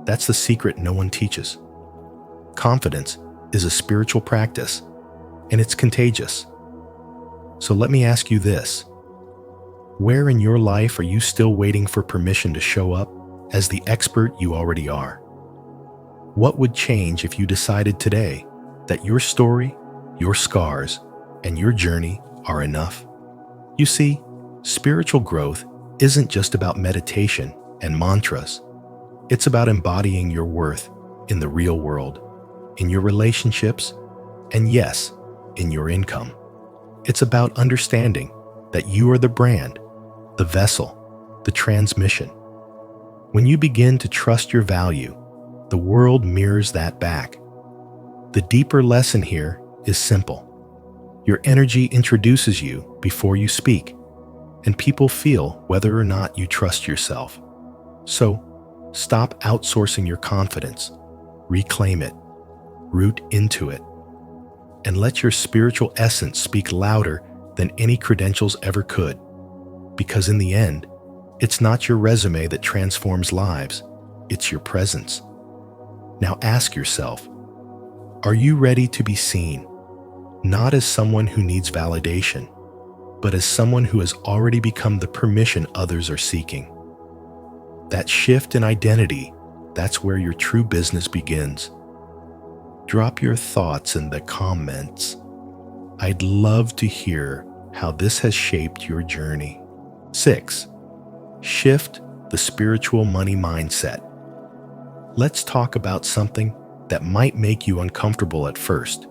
That's the secret no one teaches. Confidence is a spiritual practice, and it's contagious. So let me ask you this. Where in your life are you still waiting for permission to show up as the expert you already are? What would change if you decided today that your story, your scars, and your journey are enough? You see, spiritual growth isn't just about meditation and mantras. It's about embodying your worth in the real world, in your relationships, and yes, in your income. It's about understanding that you are the brand, the vessel, the transmission. When you begin to trust your value, the world mirrors that back. The deeper lesson here is simple. Your energy introduces you before you speak, and people feel whether or not you trust yourself. So, stop outsourcing your confidence, reclaim it, root into it, and let your spiritual essence speak louder than any credentials ever could. Because in the end, it's not your resume that transforms lives, it's your presence. Now ask yourself, are you ready to be seen? Not as someone who needs validation, but as someone who has already become the permission others are seeking. That shift in identity, that's where your true business begins. Drop your thoughts in the comments. I'd love to hear how this has shaped your journey. 6. Shift the spiritual money mindset. Let's talk about something that might make you uncomfortable at first.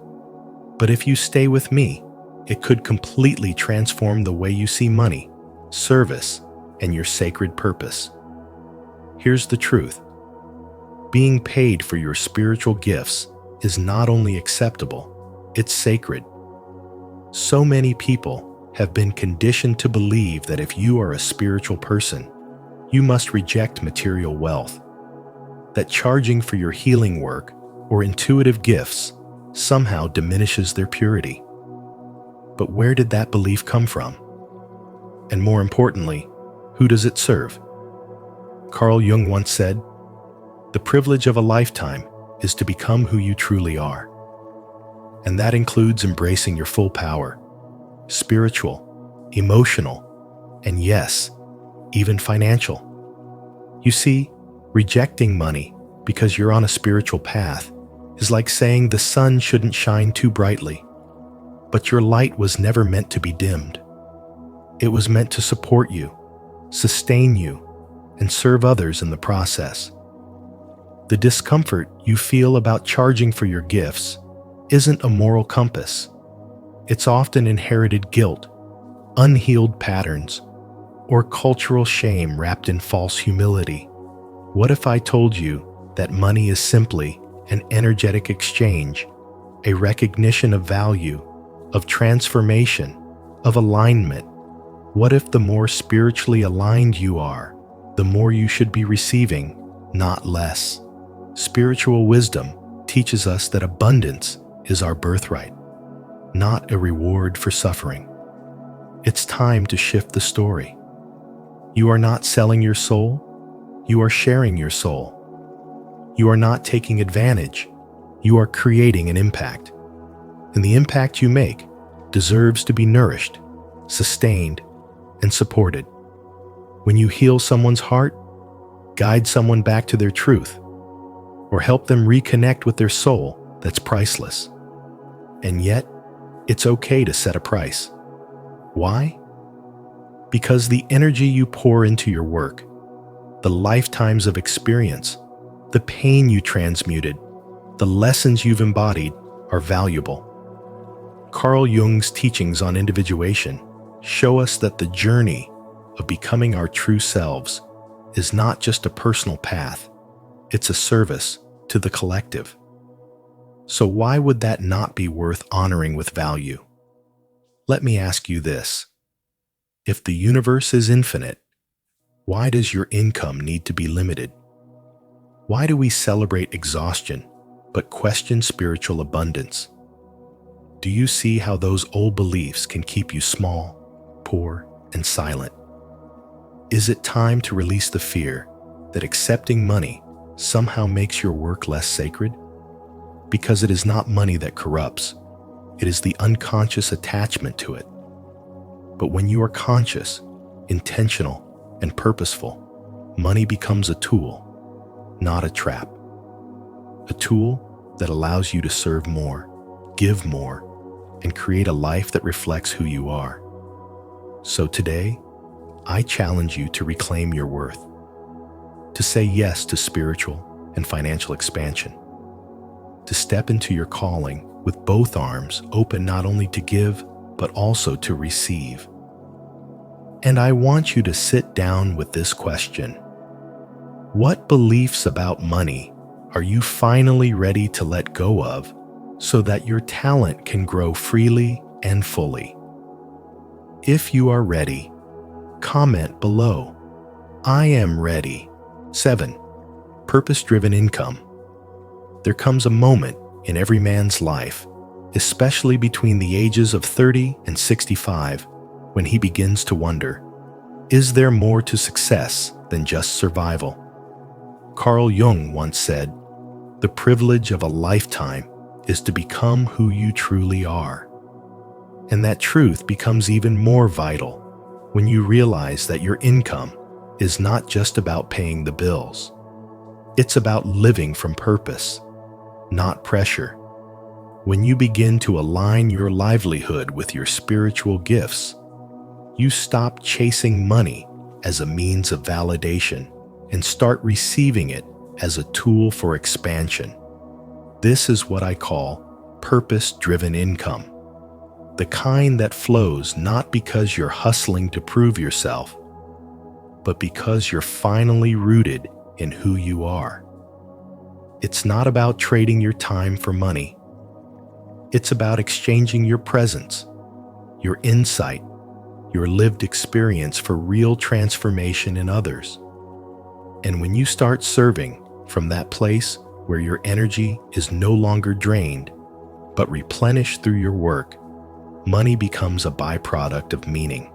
But if you stay with me, it could completely transform the way you see money, service, and your sacred purpose. Here's the truth. Being paid for your spiritual gifts is not only acceptable, it's sacred. So many people have been conditioned to believe that if you are a spiritual person, you must reject material wealth, that charging for your healing work or intuitive gifts somehow diminishes their purity. But where did that belief come from? And more importantly, who does it serve? Carl Jung once said, "The privilege of a lifetime is to become who you truly are." And that includes embracing your full power, spiritual, emotional, and yes, even financial. You see, rejecting money because you're on a spiritual path is like saying the sun shouldn't shine too brightly. But your light was never meant to be dimmed. It was meant to support you, sustain you, and serve others in the process. The discomfort you feel about charging for your gifts isn't a moral compass. It's often inherited guilt, unhealed patterns, or cultural shame wrapped in false humility. What if I told you that money is simply an energetic exchange, a recognition of value, of transformation, of alignment? What if the more spiritually aligned you are, the more you should be receiving, not less? Spiritual wisdom teaches us that abundance is our birthright, not a reward for suffering. It's time to shift the story. You are not selling your soul, you are sharing your soul. You are not taking advantage, you are creating an impact. And the impact you make deserves to be nourished, sustained, and supported. When you heal someone's heart, guide someone back to their truth, or help them reconnect with their soul that's priceless. And yet, it's okay to set a price. Why? Because the energy you pour into your work, the lifetimes of experience, the pain you transmuted, the lessons you've embodied are valuable. Carl Jung's teachings on individuation show us that the journey of becoming our true selves is not just a personal path, it's a service to the collective. So why would that not be worth honoring with value? Let me ask you this. If the universe is infinite, why does your income need to be limited? Why do we celebrate exhaustion but question spiritual abundance? Do you see how those old beliefs can keep you small, poor, and silent? Is it time to release the fear that accepting money somehow makes your work less sacred? Because it is not money that corrupts, it is the unconscious attachment to it. But when you are conscious, intentional, and purposeful, money becomes a tool, not a trap. A tool that allows you to serve more, give more, and create a life that reflects who you are. So today, I challenge you to reclaim your worth, to say yes to spiritual and financial expansion, to step into your calling with both arms open not only to give, but also to receive. And I want you to sit down with this question. What beliefs about money are you finally ready to let go of so that your talent can grow freely and fully? If you are ready, comment below. I am ready. 7. Purpose-driven income. There comes a moment in every man's life, especially between the ages of 30 and 65, when he begins to wonder, is there more to success than just survival? Carl Jung once said, the privilege of a lifetime is to become who you truly are. And that truth becomes even more vital when you realize that your income is not just about paying the bills. It's about living from purpose, not pressure. When you begin to align your livelihood with your spiritual gifts, you stop chasing money as a means of validation and start receiving it as a tool for expansion. This is what I call purpose-driven income. The kind that flows not because you're hustling to prove yourself, but because you're finally rooted in who you are. It's not about trading your time for money. It's about exchanging your presence, your insight, your lived experience for real transformation in others. And when you start serving from that place where your energy is no longer drained, but replenished through your work, money becomes a byproduct of meaning.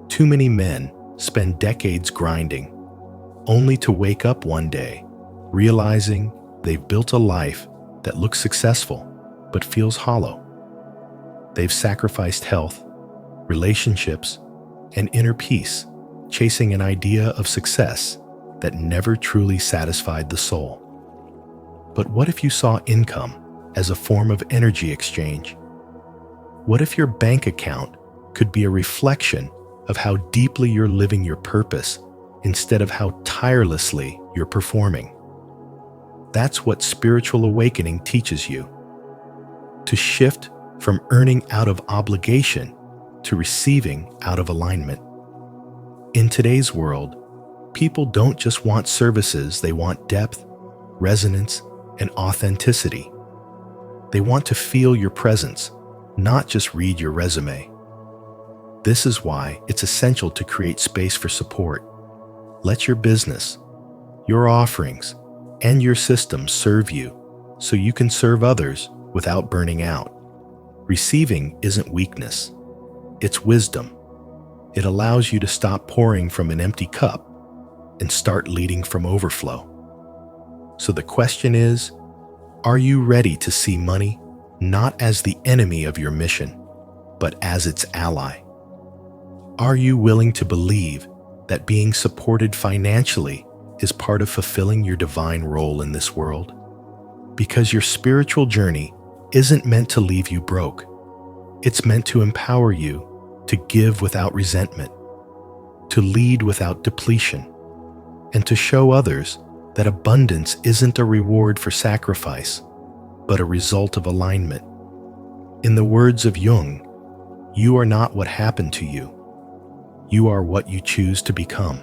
Too many men spend decades grinding, only to wake up one day realizing they've built a life that looks successful but feels hollow. They've sacrificed health, relationships, and inner peace, chasing an idea of success that never truly satisfied the soul. But what if you saw income as a form of energy exchange? What if your bank account could be a reflection of how deeply you're living your purpose instead of how tirelessly you're performing? That's what spiritual awakening teaches you. To shift from earning out of obligation to receiving out of alignment. In today's world, people don't just want services, they want depth, resonance, and authenticity. They want to feel your presence, not just read your resume. This is why it's essential to create space for support. Let your business, your offerings, and your systems serve you so you can serve others without burning out. Receiving isn't weakness, it's wisdom. It allows you to stop pouring from an empty cup and start leading from overflow. So the question is, are you ready to see money not as the enemy of your mission, but as its ally? Are you willing to believe that being supported financially is part of fulfilling your divine role in this world? Because your spiritual journey isn't meant to leave you broke. It's meant to empower you to give without resentment, to lead without depletion, and to show others that abundance isn't a reward for sacrifice, but a result of alignment. In the words of Jung, you are not what happened to you. You are what you choose to become.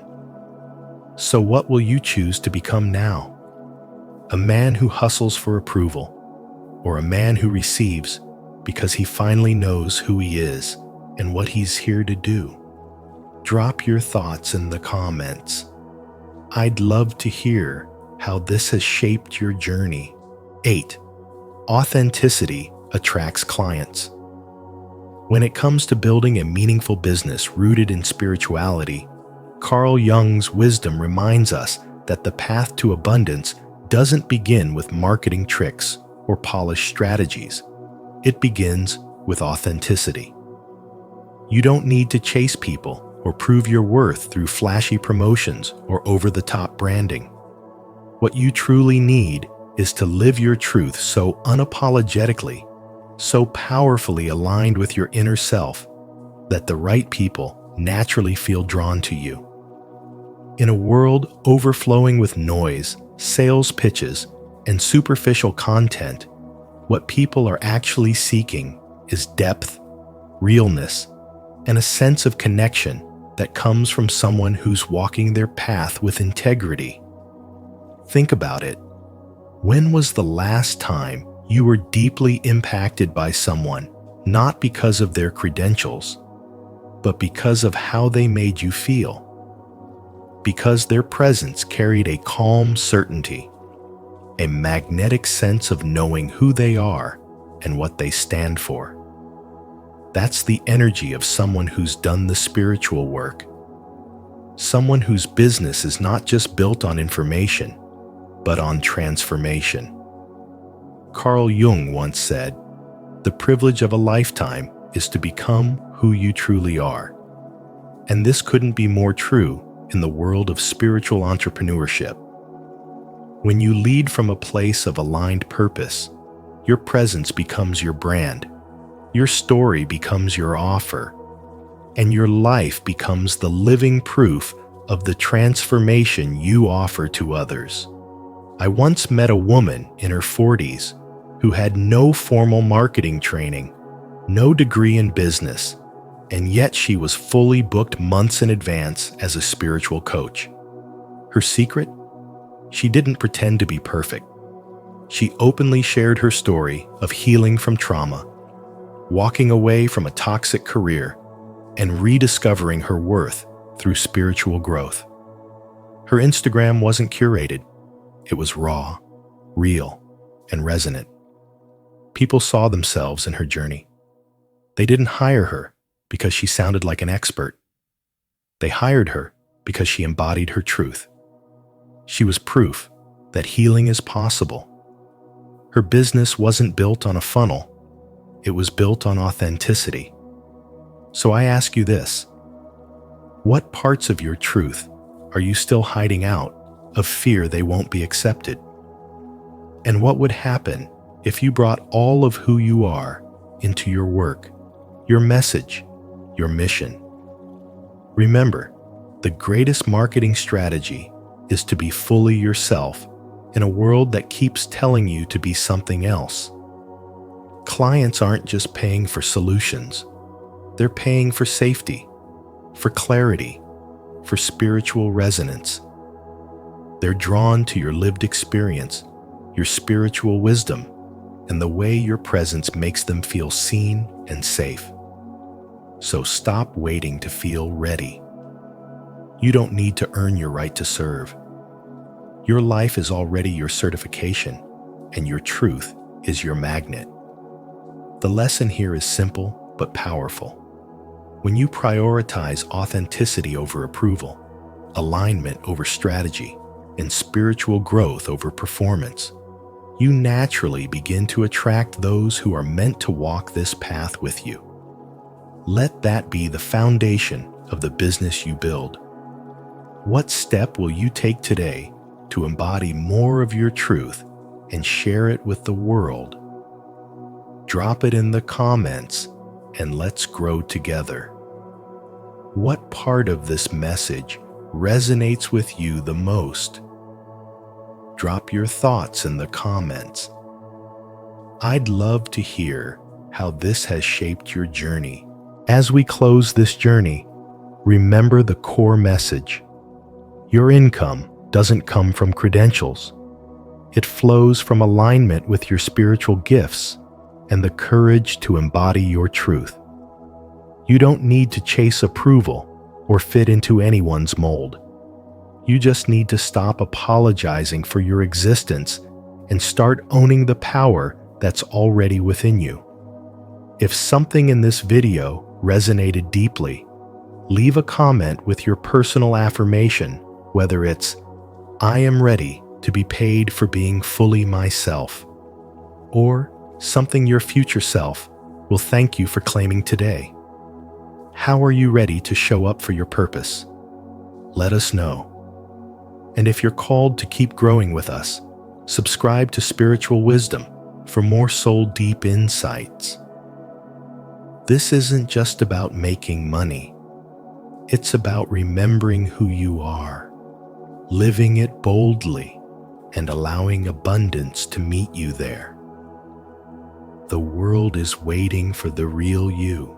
So what will you choose to become now? A man who hustles for approval, or a man who receives because he finally knows who he is and what he's here to do? Drop your thoughts in the comments. I'd love to hear how this has shaped your journey. 8. Authenticity attracts clients. When it comes to building a meaningful business rooted in spirituality, Carl Jung's wisdom reminds us that the path to abundance doesn't begin with marketing tricks or polished strategies. It begins with authenticity. You don't need to chase people or prove your worth through flashy promotions or over-the-top branding. What you truly need is to live your truth so unapologetically, so powerfully aligned with your inner self, that the right people naturally feel drawn to you. In a world overflowing with noise, sales pitches, and superficial content, what people are actually seeking is depth, realness, and a sense of connection that comes from someone who's walking their path with integrity. Think about it. When was the last time you were deeply impacted by someone, not because of their credentials, but because of how they made you feel? Because their presence carried a calm certainty, a magnetic sense of knowing who they are and what they stand for. That's the energy of someone who's done the spiritual work. Someone whose business is not just built on information, but on transformation. Carl Jung once said, "The privilege of a lifetime is to become who you truly are." And this couldn't be more true in the world of spiritual entrepreneurship. When you lead from a place of aligned purpose, your presence becomes your brand, your story becomes your offer, and your life becomes the living proof of the transformation you offer to others. I once met a woman in her 40s who had no formal marketing training, no degree in business, and yet she was fully booked months in advance as a spiritual coach. Her secret? She didn't pretend to be perfect. She openly shared her story of healing from trauma, walking away from a toxic career, and rediscovering her worth through spiritual growth. Her Instagram wasn't curated. It was raw, real, and resonant. People saw themselves in her journey. They didn't hire her because she sounded like an expert. They hired her because she embodied her truth. She was proof that healing is possible. Her business wasn't built on a funnel. It was built on authenticity. So I ask you this: What parts of your truth are you still hiding out of fear they won't be accepted? And what would happen if you brought all of who you are into your work, your message, your mission? Remember, the greatest marketing strategy is to be fully yourself in a world that keeps telling you to be something else. Clients aren't just paying for solutions. They're paying for safety, for clarity, for spiritual resonance. They're drawn to your lived experience, your spiritual wisdom, and the way your presence makes them feel seen and safe. So stop waiting to feel ready. You don't need to earn your right to serve. Your life is already your certification, and your truth is your magnet. The lesson here is simple but powerful. When you prioritize authenticity over approval, alignment over strategy, and spiritual growth over performance, you naturally begin to attract those who are meant to walk this path with you. Let that be the foundation of the business you build. What step will you take today to embody more of your truth and share it with the world? Drop it in the comments and let's grow together. What part of this message resonates with you the most? Drop your thoughts in the comments. I'd love to hear how this has shaped your journey. As we close this journey, remember the core message. Your income doesn't come from credentials. It flows from alignment with your spiritual gifts and the courage to embody your truth. You don't need to chase approval or fit into anyone's mold. You just need to stop apologizing for your existence and start owning the power that's already within you. If something in this video resonated deeply, leave a comment with your personal affirmation, whether it's, "I am ready to be paid for being fully myself," or something your future self will thank you for claiming today. How are you ready to show up for your purpose? Let us know. And if you're called to keep growing with us, subscribe to Spiritual Wisdom for more soul-deep insights. This isn't just about making money. It's about remembering who you are, living it boldly, and allowing abundance to meet you there. The world is waiting for the real you.